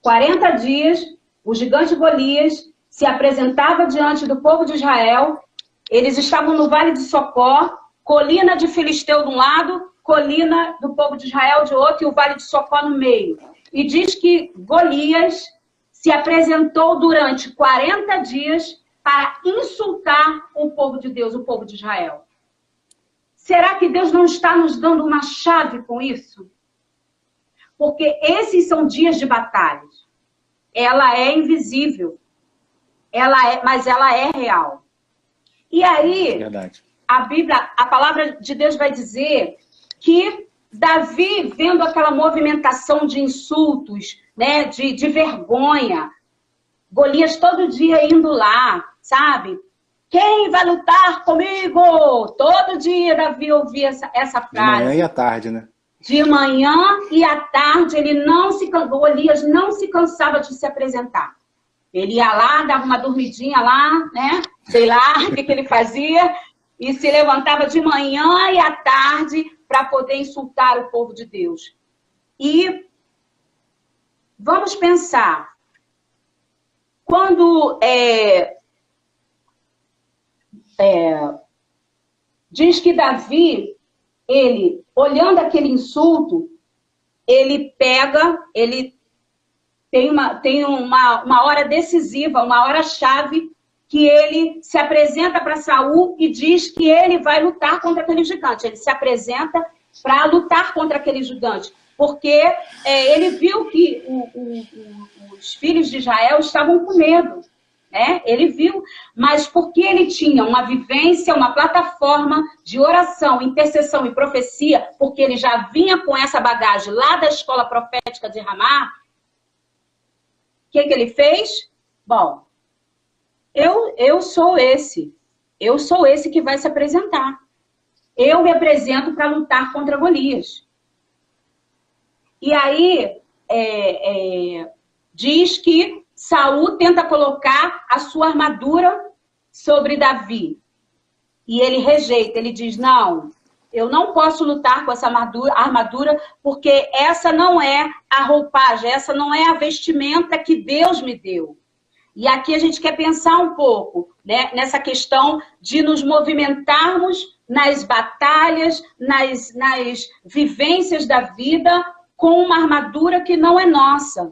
40 dias, o gigante Golias se apresentava diante do povo de Israel. Eles estavam no Vale de Socó, colina de Filisteu de um lado, colina do povo de Israel de outro, e o Vale de Socó no meio. E diz que Golias se apresentou durante 40 dias para insultar o povo de Deus, o povo de Israel. Será que Deus não está nos dando uma chave com isso? Porque esses são dias de batalhas. Ela é invisível, mas ela é real. E aí, Verdade. a Bíblia, a palavra de Deus vai dizer que Davi, vendo aquela movimentação de insultos, né, de vergonha, Golias todo dia indo lá, sabe? Quem vai lutar comigo? Todo dia Davi ouvia essa frase. De manhã e à tarde, né? De manhã e à tarde, Golias não se cansava de se apresentar. Ele ia lá, dava uma dormidinha lá, né? Sei lá o que ele fazia, e se levantava de manhã e à tarde para poder insultar o povo de Deus. E vamos pensar, quando diz que Davi, ele, olhando aquele insulto, ele tem uma hora decisiva, uma hora-chave, que ele se apresenta para Saul e diz que ele vai lutar contra aquele gigante. Ele se apresenta para lutar contra aquele gigante, porque ele viu que os filhos de Israel estavam com medo. Ele viu, mas porque ele tinha uma vivência, uma plataforma de oração, intercessão e profecia, porque ele já vinha com essa bagagem lá da escola profética de Ramá, o que ele fez? Bom, eu sou esse que vai se apresentar. Eu me apresento para lutar contra Golias. E aí, diz que Saul tenta colocar a sua armadura sobre Davi. E ele rejeita, ele diz, não, eu não posso lutar com essa armadura, porque essa não é a roupagem, essa não é a vestimenta que Deus me deu. E aqui a gente quer pensar um pouco, né, nessa questão de nos movimentarmos nas batalhas, nas vivências da vida, com uma armadura que não é nossa.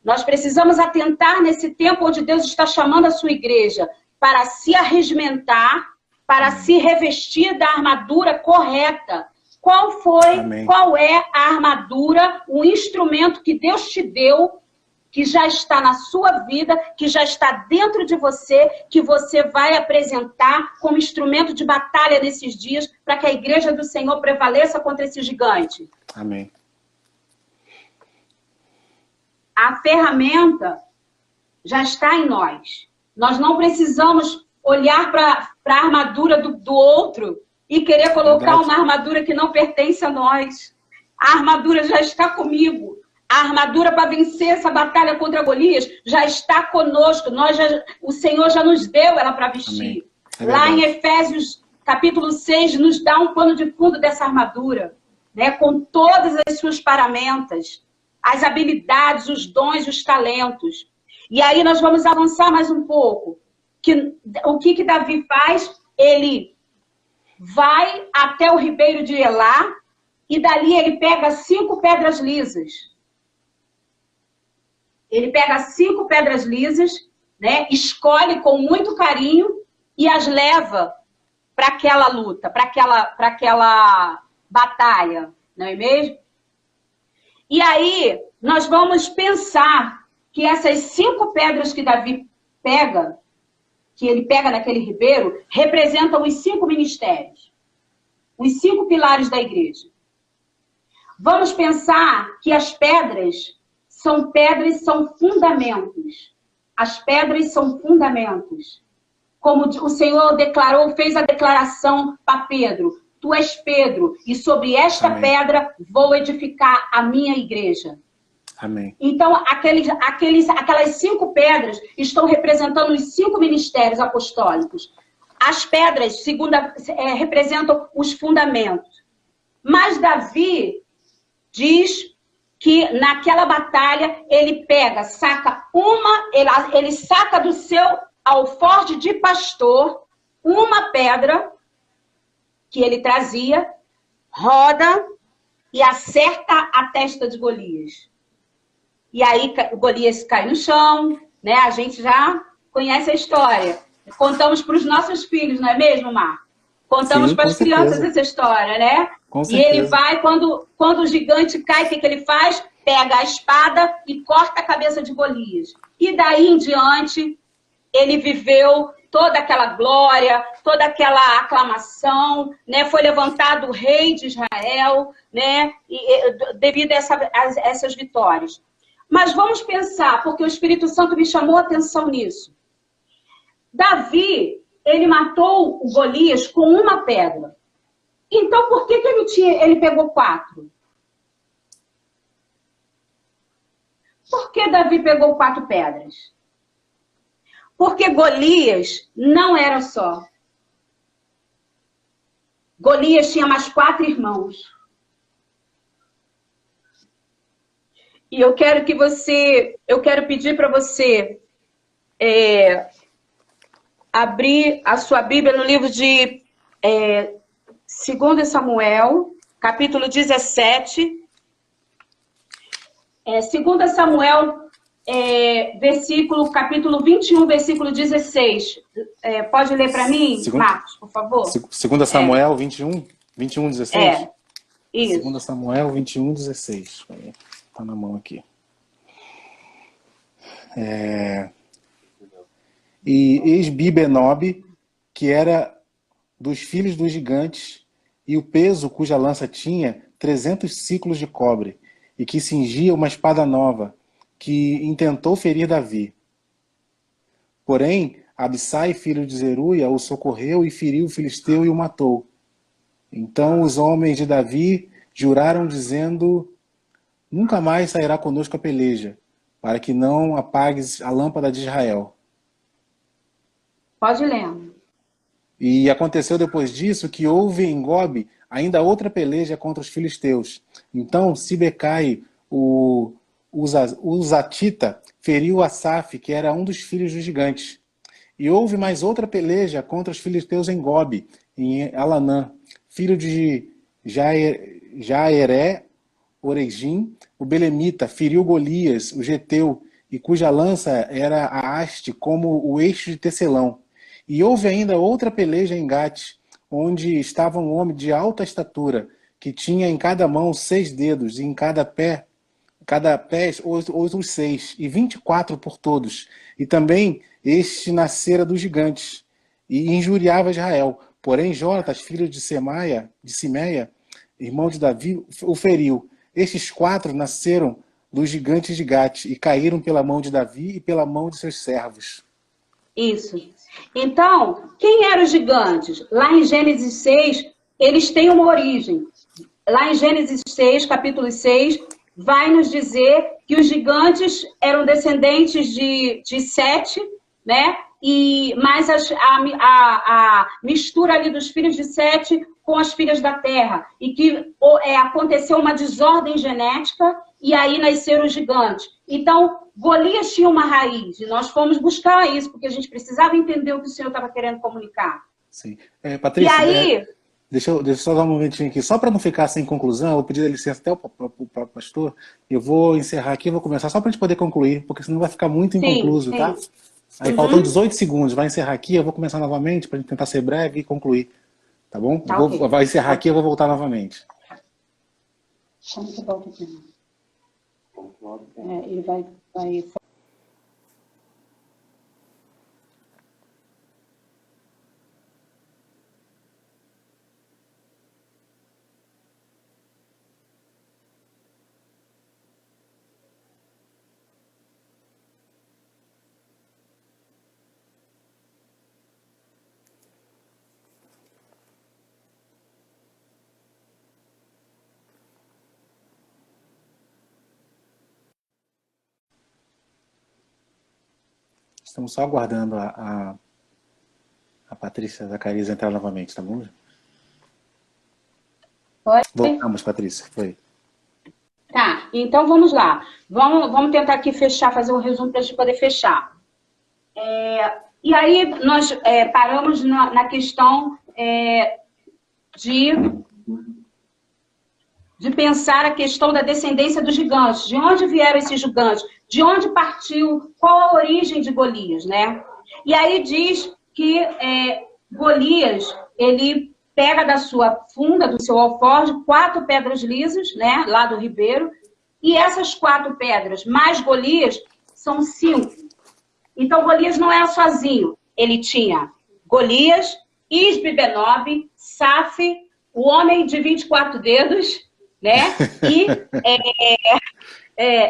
Nós precisamos atentar nesse tempo onde Deus está chamando a sua igreja para se arregimentar, para se revestir da armadura correta. Qual é a armadura, o instrumento que Deus te deu, que já está na sua vida, que já está dentro de você, que você vai apresentar como instrumento de batalha nesses dias, para que a igreja do Senhor prevaleça contra esse gigante? Amém. A ferramenta já está em nós. Nós não precisamos olhar para a armadura do outro e querer colocar uma armadura que não pertence a nós. A armadura já está comigo. A armadura para vencer essa batalha contra Golias já está conosco. O Senhor já nos deu ela para vestir. Lá em Efésios, capítulo 6, nos dá um pano de fundo dessa armadura, né, com todas as suas ferramentas, as habilidades, os dons, os talentos. E aí nós vamos avançar mais um pouco. O que Davi faz? Ele vai até o ribeiro de Elá e dali ele pega 5 pedras lisas. Ele pega 5 pedras lisas, né, escolhe com muito carinho e as leva para aquela luta, para aquela batalha, não é mesmo? E aí, nós vamos pensar que essas 5 pedras que Davi pega, que ele pega naquele ribeiro, representam os 5 ministérios, os 5 pilares da igreja. Vamos pensar que as pedras são fundamentos. As pedras são fundamentos. Como o Senhor declarou, fez a declaração para Pedro. Tu és Pedro, e sobre esta pedra vou edificar a minha igreja. Amém. Então, aquelas 5 pedras estão representando os 5 ministérios apostólicos. as pedras, representam os fundamentos. Mas Davi diz que naquela batalha ele ele saca do seu alforje de pastor uma pedra que ele trazia, roda e acerta a testa de Golias. E aí Golias cai no chão, né? A gente já conhece a história. Contamos para os nossos filhos, não é mesmo, Marco? Contamos para as crianças essa história, né? E ele vai, quando o gigante cai, o que ele faz? Pega a espada e corta a cabeça de Golias. E daí em diante, ele viveu toda aquela glória, toda aquela aclamação, né? Foi levantado o rei de Israel, né? Devido a essas vitórias. Mas vamos pensar, porque o Espírito Santo me chamou a atenção nisso. Davi, ele matou o Golias com uma pedra. Então, por que ele pegou 4? Por que Davi pegou 4 pedras? Porque Golias não era só. Golias tinha mais 4 irmãos. E eu quero pedir para você abrir a sua Bíblia no livro de 2 Samuel, capítulo 17. 2 Samuel, capítulo 21, versículo 16. Pode ler para mim, Marcos, por favor? 2 Samuel 21, 16? Isso. 2 Samuel 21, 16. Está na mão aqui. E Esbi-Benob, que era dos filhos dos gigantes, e o peso cuja lança tinha 300 ciclos de cobre, e que cingia uma espada nova, que intentou ferir Davi. Porém, Abissai, filho de Zeruia, o socorreu e feriu o filisteu e o matou. Então os homens de Davi juraram, dizendo: nunca mais sairá conosco a peleja, para que não apagues a lâmpada de Israel. Pode ler. E aconteceu depois disso que houve em Gobe ainda outra peleja contra os filisteus. Então Sibecai, o Zatita, feriu Asaf, que era um dos filhos dos gigantes. E houve mais outra peleja contra os filisteus em Gobe, em Alanã, filho de Jaeré, Orejim, o belemita, feriu Golias, o geteu, e cuja lança era a haste como o eixo de tecelão. E houve ainda outra peleja em Gate, onde estava um homem de alta estatura, que tinha em cada mão 6 dedos, e em cada pé outros 6, e 24 por todos. E também este nascera dos gigantes, e injuriava Israel. Porém, Jonatas, filho de Simeia, irmão de Davi, o feriu. Estes 4 nasceram dos gigantes de Gate, e caíram pela mão de Davi e pela mão de seus servos. Isso. Então, quem eram os gigantes? Lá em Gênesis 6, eles têm uma origem. Lá em Gênesis 6, capítulo 6, vai nos dizer que os gigantes eram descendentes de Sete, né? Mas a mistura ali dos filhos de Sete com as filhas da terra. E que aconteceu uma desordem genética e aí nasceram os gigantes. Então, Golias tinha uma raiz, e nós fomos buscar isso, porque a gente precisava entender o que o Senhor estava querendo comunicar. Sim. Patrícia, e aí... deixa eu só dar um momentinho aqui, só para não ficar sem conclusão, eu vou pedir licença até o pastor, eu vou encerrar aqui, vou começar só para a gente poder concluir, porque senão vai ficar muito inconcluso, sim. Tá? Aí faltam 18 segundos, vai encerrar aqui, eu vou começar novamente, para a gente tentar ser breve e concluir, tá bom? Tá, okay. Vai encerrar aqui, eu vou voltar novamente. Como você volta aqui? Ele vai... Estamos só aguardando a Patrícia Zacarias entrar novamente, tá bom? Oi? Voltamos, Patrícia, foi. Tá, então vamos lá. Vamos tentar aqui fechar, fazer um resumo para a gente poder fechar. E aí nós paramos na questão de pensar a questão da descendência dos gigantes. De onde vieram esses gigantes? De onde partiu? Qual a origem de Golias, né? E aí diz que Golias, ele pega da sua funda, do seu alforje, 4 pedras lisas, né, lá do ribeiro, e essas 4 pedras, mais Golias, são 5. Então, Golias não era sozinho. Ele tinha Golias, Isbi-Benob, Saf, o homem de 24 dedos, né?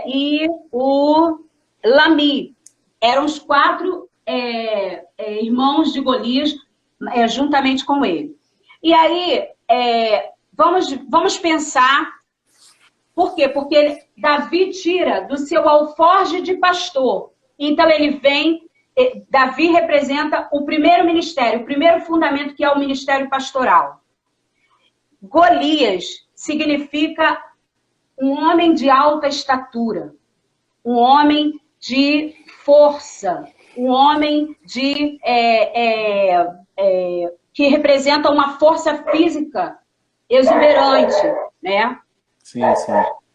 E o Lami. Eram os 4 irmãos de Golias, juntamente com ele. E aí, vamos pensar, por quê? Porque Davi tira do seu alforje de pastor. Então, Davi representa o primeiro ministério, o primeiro fundamento, que é o ministério pastoral. Golias significa um homem de alta estatura, um homem de força, um homem que representa uma força física exuberante, né? Sim.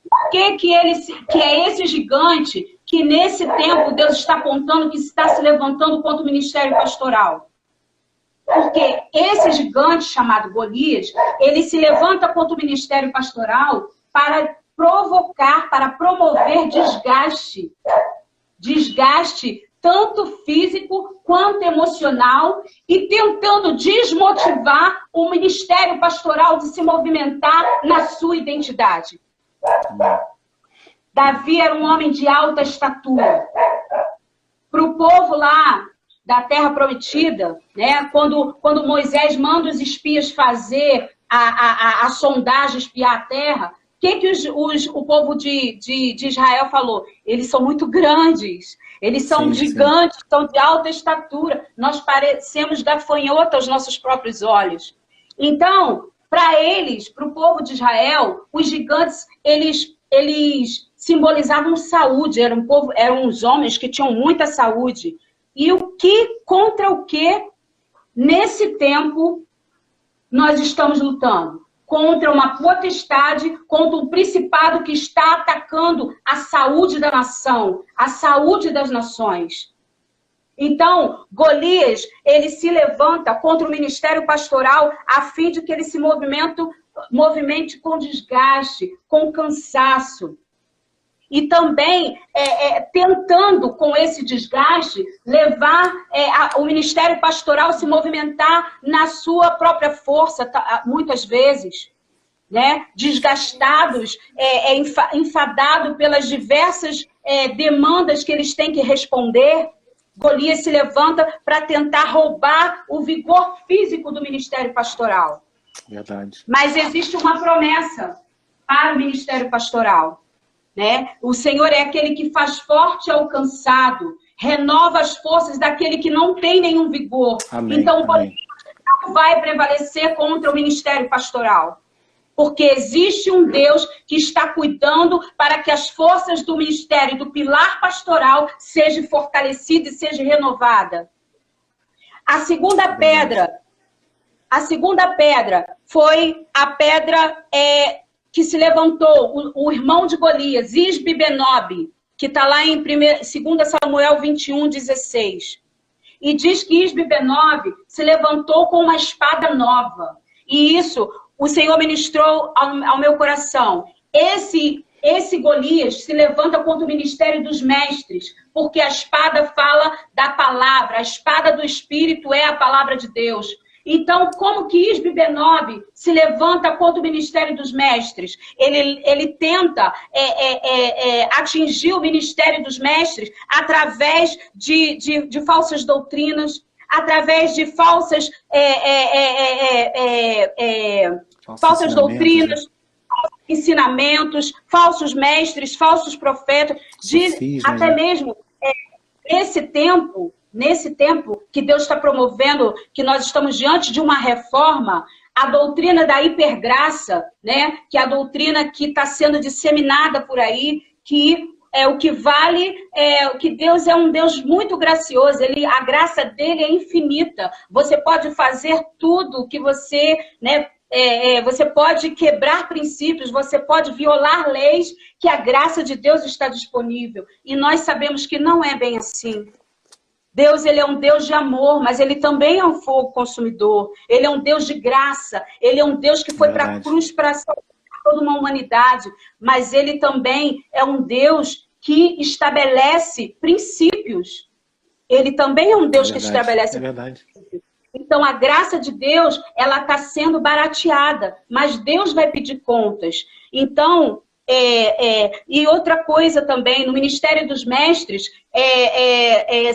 Por que é esse gigante que nesse tempo Deus está apontando que está se levantando contra o ministério pastoral? Porque esse gigante chamado Golias, ele se levanta contra o ministério pastoral para provocar, para promover desgaste tanto físico quanto emocional, e tentando desmotivar o ministério pastoral de se movimentar na sua identidade. Davi era um homem de alta estatura. Para o povo lá da Terra Prometida, né, quando Moisés manda os espias fazer a sondagem, espiar a terra, o povo de Israel falou? Eles são muito grandes, eles são gigantes, são de alta estatura, nós parecemos gafanhotos aos nossos próprios olhos. Então, para eles, para o povo de Israel, os gigantes, eles simbolizavam saúde, eram os homens que tinham muita saúde. E contra o que, nesse tempo, nós estamos lutando? Contra uma potestade, contra um principado que está atacando a saúde da nação, a saúde das nações. Então, Golias, ele se levanta contra o ministério pastoral a fim de que ele se movimente com desgaste, com cansaço. E também tentando, com esse desgaste, levar o ministério pastoral a se movimentar na sua própria força, muitas vezes, né? Desgastados, enfadados pelas diversas demandas que eles têm que responder. Golias se levanta para tentar roubar o vigor físico do ministério pastoral. Verdade. Mas existe uma promessa para o ministério pastoral, né? O Senhor é aquele que faz forte ao cansado, renova as forças daquele que não tem nenhum vigor. Amém, então, amém. não vai prevalecer contra o ministério pastoral. Porque existe um Deus que está cuidando para que as forças do ministério, do pilar pastoral, sejam fortalecidas e sejam renovadas. A segunda pedra foi a pedra que se levantou, o irmão de Golias, Isbi-Benob, que está lá em 2 Samuel 21:16. E diz que Isbi-Benob se levantou com uma espada nova. E isso o Senhor ministrou ao meu coração. Esse Golias se levanta contra o ministério dos mestres, porque a espada fala da palavra, a espada do Espírito é a palavra de Deus. Então, como que Isbi-Benob se levanta contra o ministério dos mestres? Ele tenta atingir o ministério dos mestres através de falsas doutrinas, através de falsas doutrinas, ensinamentos, falsos mestres, falsos profetas, até mesmo nesse tempo, nesse tempo que Deus está promovendo, que nós estamos diante de uma reforma, a doutrina da hipergraça, né? Que é a doutrina que está sendo disseminada por aí, que o que vale que Deus é um Deus muito gracioso, a graça dele é infinita. Você pode fazer tudo que você, né? Você pode quebrar princípios, você pode violar leis, que a graça de Deus está disponível. E nós sabemos que não é bem assim. Deus, ele é um Deus de amor, mas ele também é um fogo consumidor. Ele é um Deus de graça. Ele é um Deus que foi para a cruz para salvar toda uma humanidade. Mas ele também é um Deus que estabelece princípios. Ele também é um Deus que estabelece princípios. Então, a graça de Deus, ela está sendo barateada, mas Deus vai pedir contas. Então, e outra coisa também, no Ministério dos Mestres,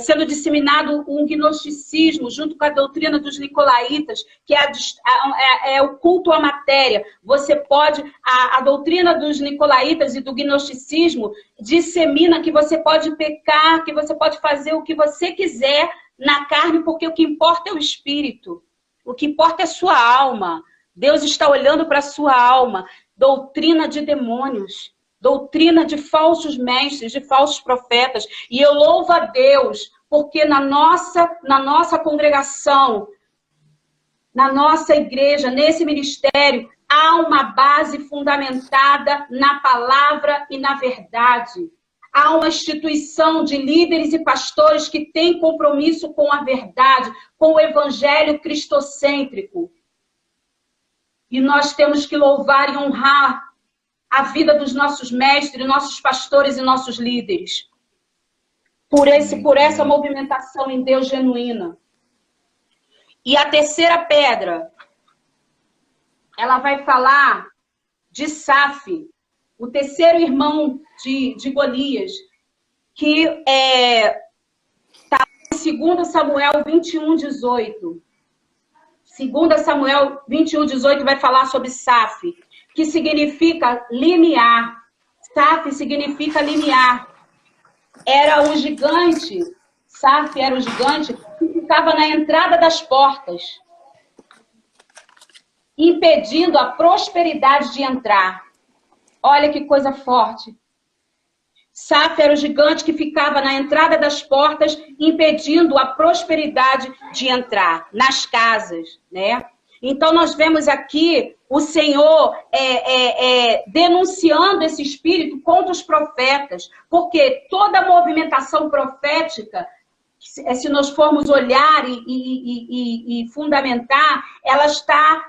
sendo disseminado um gnosticismo junto com a doutrina dos nicolaítas, que é o culto à matéria. Você pode, a doutrina dos nicolaítas e do gnosticismo dissemina que você pode pecar, que você pode fazer o que você quiser na carne, porque o que importa é o espírito. O que importa é a sua alma. Deus está olhando para a sua alma. Doutrina de demônios, doutrina de falsos mestres, de falsos profetas. E eu louvo a Deus, porque na nossa congregação, na nossa igreja, nesse ministério, há uma base fundamentada na palavra e na verdade. Há uma instituição de líderes e pastores que tem compromisso com a verdade, com o evangelho cristocêntrico. E nós temos que louvar e honrar a vida dos nossos mestres, nossos pastores e nossos líderes. Por essa movimentação em Deus genuína. E a terceira pedra, ela vai falar de Saf, o terceiro irmão de Golias, que está em 2 Samuel 21:18. 2 Samuel 21:18 vai falar sobre Saf, que significa limiar. Saf significa limiar. Era um gigante, Saf era um gigante que ficava na entrada das portas, impedindo a prosperidade de entrar. Olha que coisa forte. Saf era o gigante que ficava na entrada das portas, impedindo a prosperidade de entrar nas casas, né? Então, nós vemos aqui o Senhor denunciando esse espírito contra os profetas, porque toda movimentação profética, se nós formos olhar e fundamentar, ela está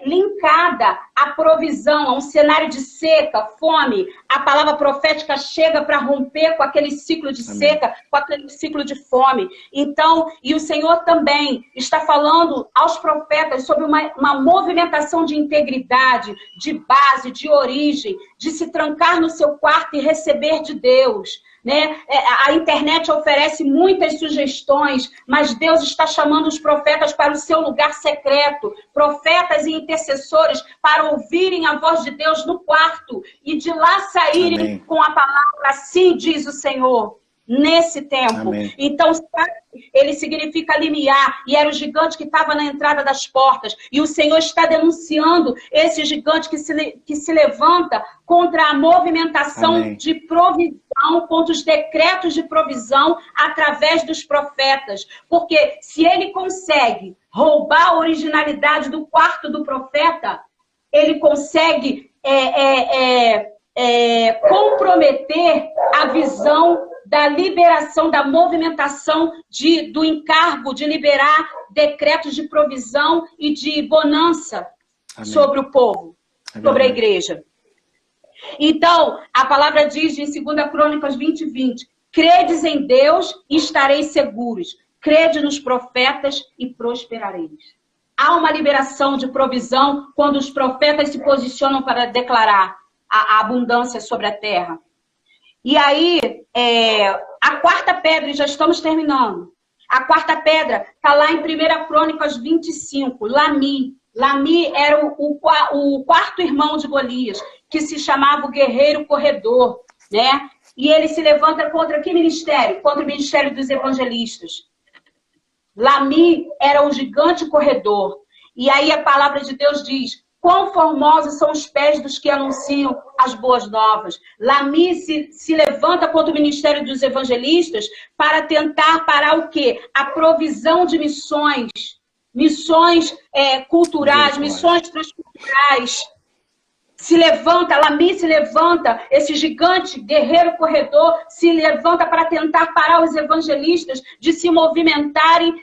linkada à provisão, a um cenário de seca, fome. A palavra profética chega para romper com aquele ciclo de seca, com aquele ciclo de fome. Então, e o Senhor também está falando aos profetas sobre uma movimentação de integridade, de base, de origem, de se trancar no seu quarto e receber de Deus. Né? A internet oferece muitas sugestões, mas Deus está chamando os profetas para o seu lugar secreto, profetas e intercessores para ouvirem a voz de Deus no quarto e de lá saírem com a palavra, assim diz o Senhor, nesse tempo. Amém. Então, ele significa limiar, e era o gigante que estava na entrada das portas, e o Senhor está denunciando esse gigante que se levanta contra a movimentação de provisão, contra os decretos de provisão através dos profetas, porque se ele consegue roubar a originalidade do quarto do profeta, ele consegue comprometer a visão da liberação, da movimentação do encargo de liberar decretos de provisão e de bonança sobre o povo, sobre a igreja. Então, a palavra diz em 2 Crônicas 20:20, credes em Deus e estareis seguros, crede nos profetas e prosperareis. Há uma liberação de provisão quando os profetas se posicionam para declarar a abundância sobre a terra. E aí, a quarta pedra, e já estamos terminando. A quarta pedra está lá em 1 Crônicas 25, Lami. Lami era o quarto irmão de Golias, que se chamava o guerreiro corredor, né? E ele se levanta contra que ministério? Contra o ministério dos evangelistas. Lami era o gigante corredor. E aí a palavra de Deus diz: quão formosos são os pés dos que anunciam as boas novas. Lami se levanta contra o ministério dos evangelistas para tentar parar o quê? A provisão de missões. Missões culturais, missões transculturais. Se levanta, Lami se levanta, esse gigante, guerreiro corredor, se levanta para tentar parar os evangelistas de se movimentarem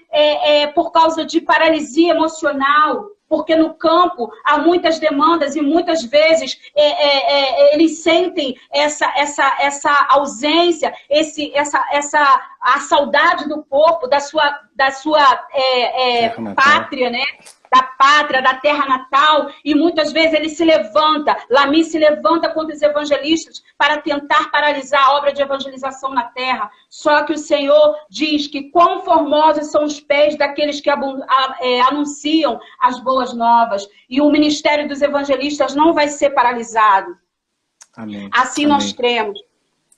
por causa de paralisia emocional. Porque no campo há muitas demandas e muitas vezes eles sentem essa ausência, a saudade do corpo, da sua pátria, né? Da pátria, da terra natal, e muitas vezes ele se levanta, Lami se levanta contra os evangelistas para tentar paralisar a obra de evangelização na terra. Só que o Senhor diz que quão formosos são os pés daqueles que anunciam as boas novas, e o ministério dos evangelistas não vai ser paralisado. Amém. Assim Amém. nós cremos.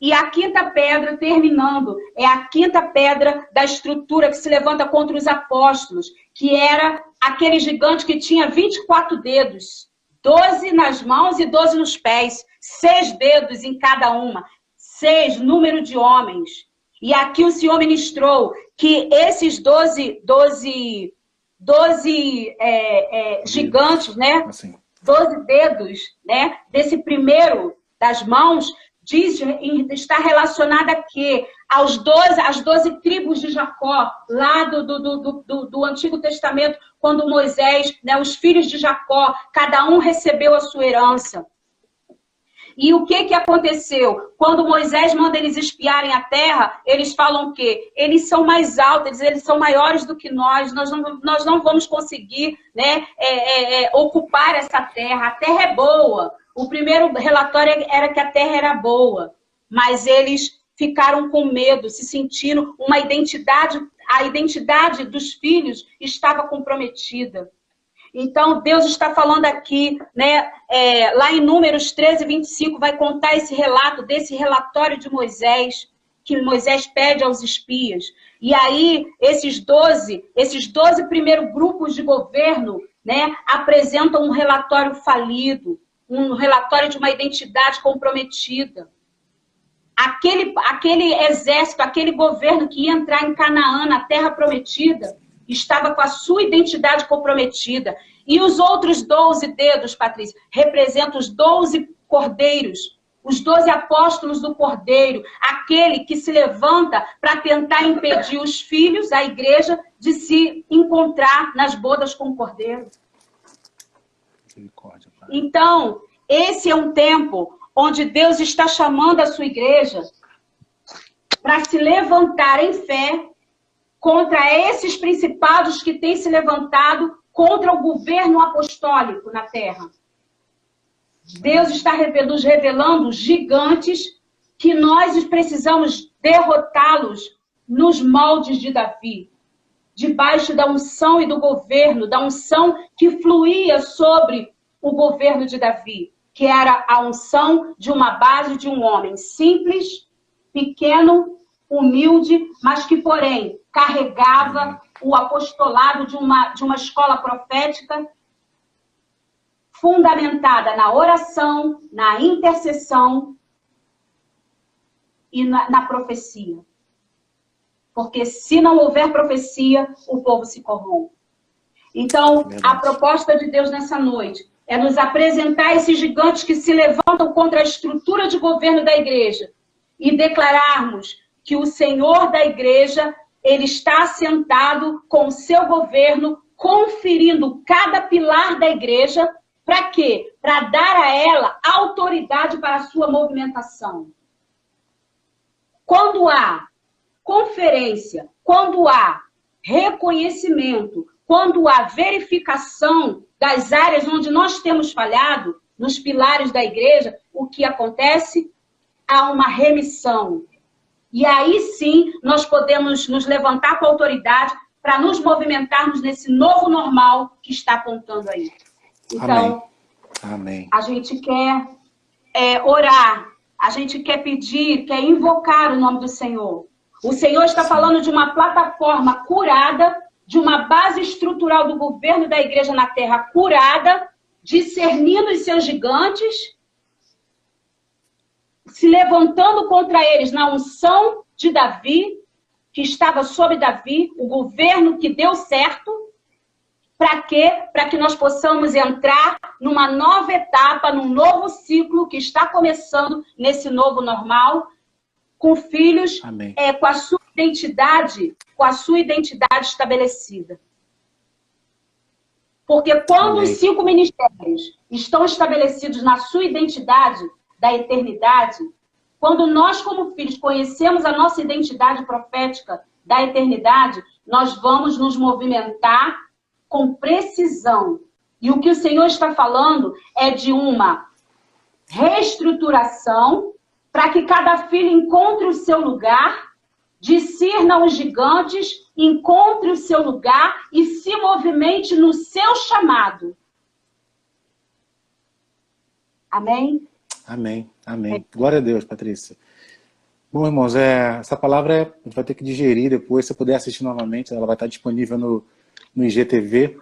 E a quinta pedra, terminando, é a quinta pedra da estrutura que se levanta contra os apóstolos, que era aquele gigante que tinha 24 dedos, 12 nas mãos e 12 nos pés, 6 dedos em cada uma, 6, número de homens. E aqui o Senhor ministrou que esses 12 gigantes, né? Assim. 12 dedos, né? Desse primeiro das mãos, está relacionada a quê? Às 12 tribos de Jacó, lá do Antigo Testamento, quando Moisés, né, os filhos de Jacó, cada um recebeu a sua herança. E o que aconteceu? Quando Moisés manda eles espiarem a terra, eles falam o quê? Eles são mais altos, eles são maiores do que nós não vamos conseguir, né, ocupar essa terra. A terra é boa. O primeiro relatório era que a terra era boa, mas eles ficaram com medo, se sentindo a identidade dos filhos estava comprometida. Então, Deus está falando aqui, né, lá em Números 13, 25, vai contar esse relato, desse relatório de Moisés, que Moisés pede aos espias. E aí, esses 12 primeiros grupos de governo, né, apresentam um relatório falido, um relatório de uma identidade comprometida. Aquele exército, aquele governo que ia entrar em Canaã, na terra prometida, estava com a sua identidade comprometida. E os outros 12 dedos, Patrícia, representam os 12 cordeiros, os 12 apóstolos do cordeiro, aquele que se levanta para tentar impedir os filhos, a igreja, de se encontrar nas bodas com o cordeiro. Misericórdia, Pai. Então, esse é um tempo onde Deus está chamando a sua igreja para se levantar em fé contra esses principados que têm se levantado contra o governo apostólico na terra. Deus está nos revelando gigantes que nós precisamos derrotá-los nos moldes de Davi, debaixo da unção e do governo, da unção que fluía sobre o governo de Davi, que era a unção de uma base de um homem simples, pequeno, humilde, mas que, porém, carregava o apostolado de uma escola profética fundamentada na oração, na intercessão e na profecia. Porque se não houver profecia, o povo se corrompe. Então, a proposta de Deus nessa noite é nos apresentar esses gigantes que se levantam contra a estrutura de governo da igreja e declararmos que o Senhor da igreja, ele está sentado com o seu governo, conferindo cada pilar da igreja, para quê? Para dar a ela autoridade para a sua movimentação. Quando há conferência, quando há reconhecimento, quando há verificação das áreas onde nós temos falhado, nos pilares da igreja, o que acontece? Há uma remissão. E aí sim, nós podemos nos levantar com autoridade para nos movimentarmos nesse novo normal que está apontando aí. Então, Amém. A gente quer orar, a gente quer pedir, quer invocar o nome do Senhor. O Senhor está falando de uma plataforma curada de uma base estrutural do governo da igreja na terra curada, discernindo os seus gigantes, se levantando contra eles na unção de Davi, que estava sob Davi, o governo que deu certo. Para quê? Para que nós possamos entrar numa nova etapa, num novo ciclo que está começando nesse novo normal, com filhos, com a sua identidade estabelecida. Porque quando os 5 ministérios estão estabelecidos na sua identidade da eternidade, quando nós, como filhos, conhecemos a nossa identidade profética da eternidade, nós vamos nos movimentar com precisão. E o que o Senhor está falando é de uma reestruturação para que cada filho encontre o seu lugar, discirna os gigantes, encontre o seu lugar e se movimente no seu chamado. Amém? Amém, amém. Glória a Deus, Patrícia. Bom, irmãos, essa palavra a gente vai ter que digerir depois. Se você puder assistir novamente, ela vai estar disponível no IGTV.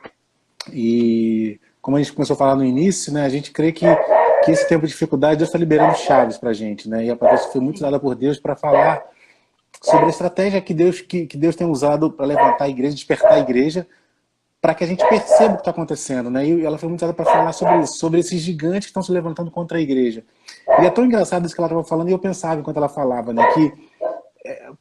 E como a gente começou a falar no início, né, a gente crê que esse tempo de dificuldade, Deus está liberando chaves para a gente, né? E a Patrícia foi muito usada por Deus para falar sobre a estratégia que Deus tem usado para levantar a igreja, despertar a igreja, para que a gente perceba o que está acontecendo, né? E ela foi muito usada para falar sobre esses gigantes que estão se levantando contra a igreja. E é tão engraçado isso que ela estava falando, e eu pensava enquanto ela falava, né, que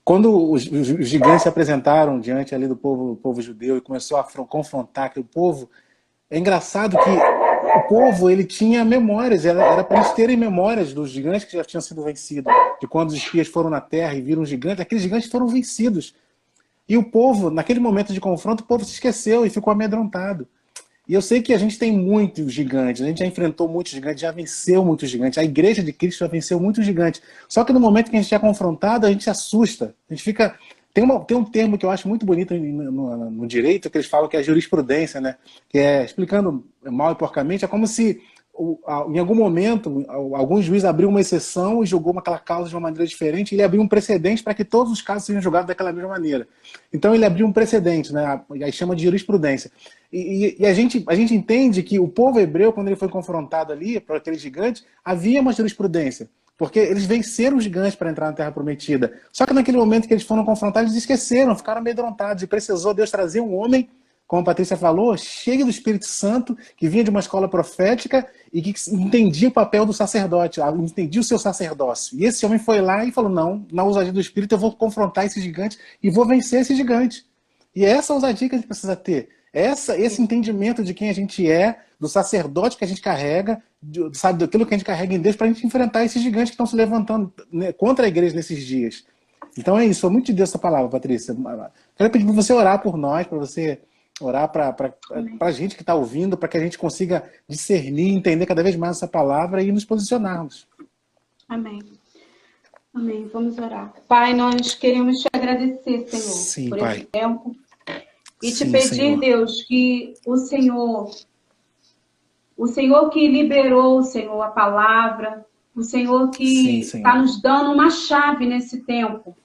quando os gigantes se apresentaram diante ali do povo judeu e começou a confrontar aquele povo, é engraçado que o povo, ele tinha memórias, era para eles terem memórias dos gigantes que já tinham sido vencidos, de quando os espias foram na terra e viram gigantes, aqueles gigantes foram vencidos. E o povo, naquele momento de confronto, o povo se esqueceu e ficou amedrontado. E eu sei que a gente tem muitos gigantes, a gente já enfrentou muitos gigantes, já venceu muitos gigantes, a igreja de Cristo já venceu muitos gigantes. Só que no momento que a gente é confrontado, a gente se assusta, a gente fica... Tem um termo que eu acho muito bonito no direito, que eles falam que é a jurisprudência, né? Que é, explicando mal e porcamente, é como se em algum momento algum juiz abriu uma exceção e julgou aquela causa de uma maneira diferente, e ele abriu um precedente para que todos os casos sejam julgados daquela mesma maneira. Então ele abriu um precedente, né? Aí chama de jurisprudência. E a gente entende que o povo hebreu, quando ele foi confrontado ali por aquele gigante, havia uma jurisprudência. Porque eles venceram os gigantes para entrar na Terra Prometida. Só que naquele momento que eles foram confrontados, eles esqueceram, ficaram amedrontados. E precisou Deus trazer um homem, como a Patrícia falou, cheio do Espírito Santo, que vinha de uma escola profética e que entendia o papel do sacerdote, entendia o seu sacerdócio. E esse homem foi lá e falou, não, na ousadia do Espírito eu vou confrontar esse gigante e vou vencer esse gigante. E é essa ousadia que a gente precisa ter. Esse entendimento de quem a gente é, do sacerdote que a gente carrega, sabe, daquilo que a gente carrega em Deus, para a gente enfrentar esses gigantes que estão se levantando, né, contra a igreja nesses dias. Então é isso, foi muito de Deus essa palavra, Patrícia. Quero pedir para você orar por nós, para você orar para a gente que está ouvindo, para que a gente consiga discernir, entender cada vez mais essa palavra e nos posicionarmos. Amém. Amém. Vamos orar. Pai, nós queremos te agradecer, Senhor, Sim, por Pai. esse tempo. E Sim, te pedir, Senhor. Deus, que o Senhor que liberou, Senhor, a palavra, o Senhor que está nos dando uma chave nesse tempo,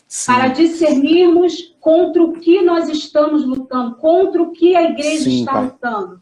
Sim. para discernirmos contra o que nós estamos lutando, contra o que a igreja está Pai. lutando,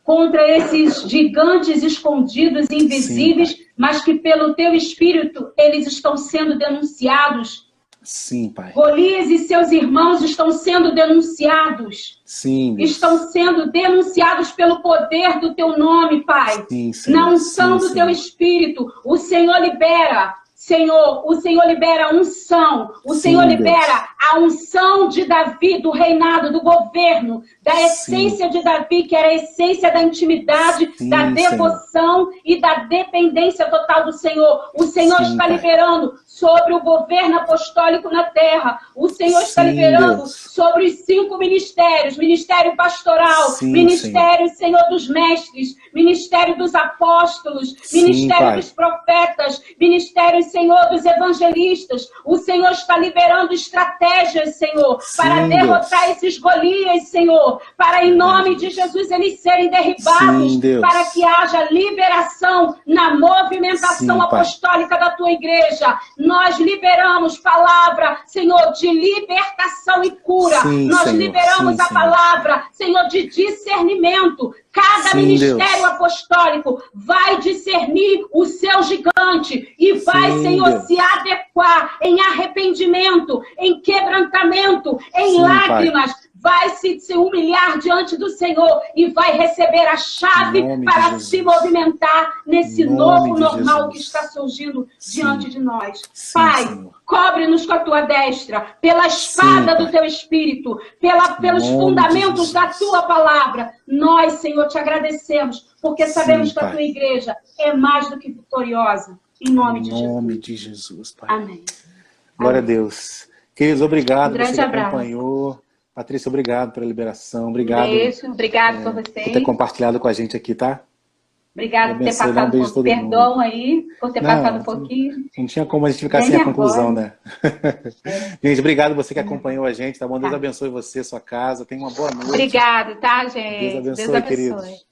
contra esses gigantes escondidos, invisíveis, mas que pelo teu Espírito eles estão sendo denunciados. Sim, Pai. Golias e seus irmãos estão sendo denunciados. Sim, Deus. Estão sendo denunciados pelo poder do teu nome, Pai. Sim, Senhor. Na unção do teu Espírito. O Senhor libera, Senhor, o Senhor libera a unção. O Senhor libera a unção de Davi, do reinado, do governo, da essência de Davi, que era a essência da intimidade, da devoção e da dependência total do Senhor. O Senhor está liberando sobre o governo apostólico na terra. O Senhor está liberando sobre os 5 ministérios. Ministério pastoral, ministério, Senhor, dos mestres, ministério dos apóstolos, ministério dos profetas, ministério, Senhor, dos evangelistas. O Senhor está liberando estratégias, Senhor, para derrotar esses Golias, Senhor, para, em nome de Jesus, eles serem derribados, para que haja liberação na movimentação apostólica da tua igreja. Nós liberamos palavra, Senhor, de libertação e cura. Nós liberamos a palavra, Senhor, de discernimento. Cada ministério apostólico vai discernir o seu gigante e vai, Senhor, se adequar em arrependimento, em quebrantamento, em lágrimas. Vai se humilhar diante do Senhor e vai receber a chave para se movimentar nesse novo normal que está surgindo diante de nós. Pai, cobre-nos com a tua destra, pela espada do teu Espírito, pelos fundamentos da tua palavra. Nós, Senhor, te agradecemos, porque sabemos que a tua igreja é mais do que vitoriosa. Em nome de Jesus. Em nome de Jesus, Pai. Amém. Glória a Deus. Queridos, obrigado. Um grande você que abraço. Acompanhou. Patrícia, obrigado pela liberação. Obrigado. Beijo, obrigado por vocês. Por ter compartilhado com a gente aqui, tá? Obrigado por ter passado um pouco. Perdão aí, por ter passado um pouquinho. Não tinha como a gente ficar sem a conclusão, né? Gente, obrigado você que acompanhou a gente, tá bom? Deus abençoe você, sua casa. Tenha uma boa noite. Obrigado, tá, gente? Deus abençoe, queridos.